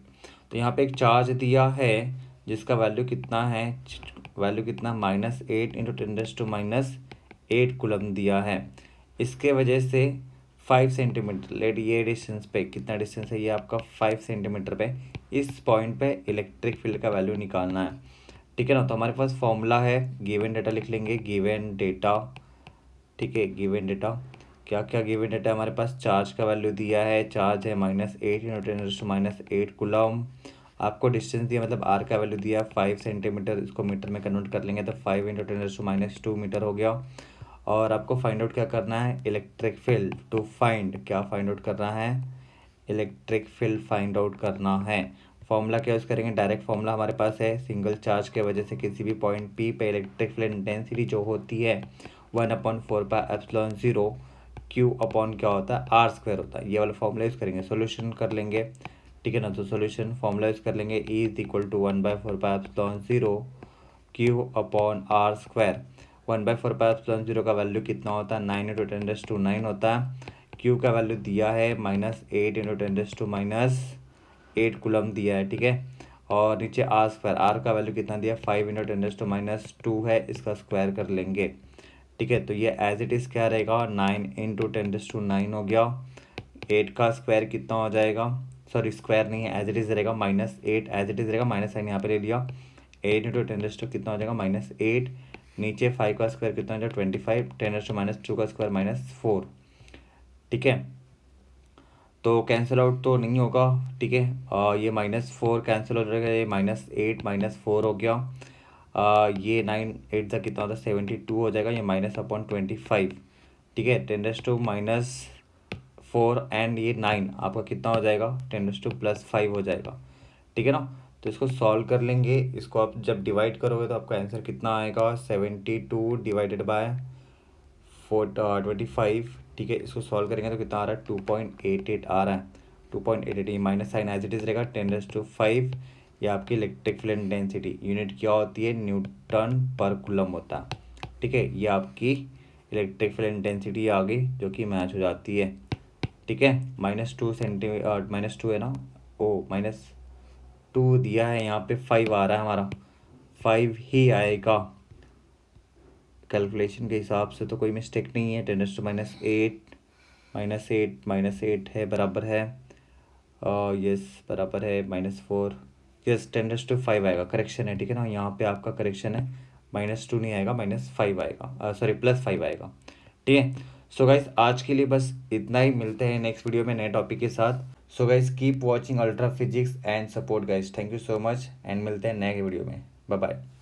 तो यहाँ पे एक चार्ज दिया है जिसका वैल्यू कितना है, वैल्यू कितना, -8 इंटू 10⁻8 कूलम दिया है। इसके वजह से 5 सेंटीमीटर लेट, ये डिस्टेंस पे कितना डिस्टेंस है, ये आपका 5 सेंटीमीटर पे, इस पॉइंट पे इलेक्ट्रिक फील्ड का वैल्यू निकालना है, ठीक है ना। तो हमारे पास फॉर्मूला है, गिवन डेटा लिख लेंगे, गिवन डेटा, ठीक है, गिवन डेटा क्या क्या गिवन डेटा हमारे पास, चार्ज का वैल्यू दिया है, चार्ज है -8 इंटू 10⁻8 कूलम, आपको डिस्टेंस दिया मतलब आर का वैल्यू दिया 5 सेंटीमीटर, इसको मीटर में कन्वर्ट कर लेंगे तो 5 इंटू 10⁻2 मीटर हो गया। और आपको फाइंड आउट क्या करना है, इलेक्ट्रिक फील्ड टू फाइंड, क्या फाइंड आउट करना है, इलेक्ट्रिक फील्ड फाइंड आउट करना है। फॉर्मूला क्या यूज़ करेंगे, डायरेक्ट फॉर्मूला हमारे पास है, सिंगल चार्ज के वजह से किसी भी पॉइंट पी पे इलेक्ट्रिक फील्ड इंटेंसिटी जो होती है 1/4πε0 Q अपॉन क्या होता है, R² होता है, ये वाला फॉर्मूला यूज़ करेंगे, सोल्यूशन कर लेंगे, ठीक है ना। तो सोल्यूशन फॉर्मूला यूज़ कर लेंगे, E is equal to 1/4πε0 Q upon R²। 1/4πε0 का वैल्यू कितना होता है, 9 इंटू 10⁻9 होता है। Q का वैल्यू दिया है -8 इंटू 10⁻8 कूलम दिया है, ठीक है। और नीचे R², R का वैल्यू कितना दिया, 5 इंटू 10⁻2 है, इसका स्क्वायर कर लेंगे, ठीक है। तो ये एज इट इज़ क्या रहेगा, 9 इंटू 10⁻9 हो गया, 8 का स्क्वायर कितना हो जाएगा, सॉरी स्क्वायर नहीं है, एज इट इज़ रहेगा -8, एज इट इज़ रहेगा, माइनस साइन यहाँ पे ले लिया, 8 इंटू 10 कितना हो जाएगा -8, नीचे 5 का स्क्वायर कितना हो जाएगा 25, 10⁻2 का स्क्वायर -4, ठीक है। तो कैंसिल आउट तो नहीं होगा, ठीक है। ये -4 कैंसिल हो जाएगा, ये -8 -4 हो गया, ये 9 8 का कितना होता है 72 हो जाएगा, ये -25, ठीक है। 10⁻4 एंड ये 9 आपका कितना हो जाएगा 10⁻+5 हो जाएगा, ठीक है ना। तो इसको सॉल्व कर लेंगे, इसको आप जब डिवाइड करोगे तो आपका आंसर कितना आएगा, 72 डिवाइडेड बाय 25, ठीक है। इसको सॉल्व करेंगे तो कितना आ रहा है, 2.88 आ रहा है, 2.88, ये minus sign as it is रहेगा, 10⁻5, ये आपकी इलेक्ट्रिक फील्ड इंटेंसिटी, यूनिट क्या होती है, न्यूटन पर कूलम होता है, ठीक है। ये आपकी इलेक्ट्रिक फील्ड इंटेंसिटी आ गई जो कि मैच हो जाती है, ठीक है। -2 सेंटीमीटर, -2 है ना, ओ -2 दिया है, यहाँ पे 5 आ रहा है हमारा, 5 ही आएगा कैलकुलेशन के हिसाब से, तो कोई मिस्टेक नहीं है। 10⁻8 -8 है बराबर है, यस बराबर है -4, यस 10⁻5 आएगा, करेक्शन है, ठीक है ना, यहाँ पे आपका करेक्शन है, -2 नहीं आएगा, -5 आएगा, सॉरी +5 आएगा, ठीक है। सो गाइस आज के लिए बस इतना ही, मिलते हैं नेक्स्ट वीडियो में नए टॉपिक के साथ। So guys keep watching ultra physics and support guys, thank you so much, and मिलते हैं नए वीडियो में, बाय बाय।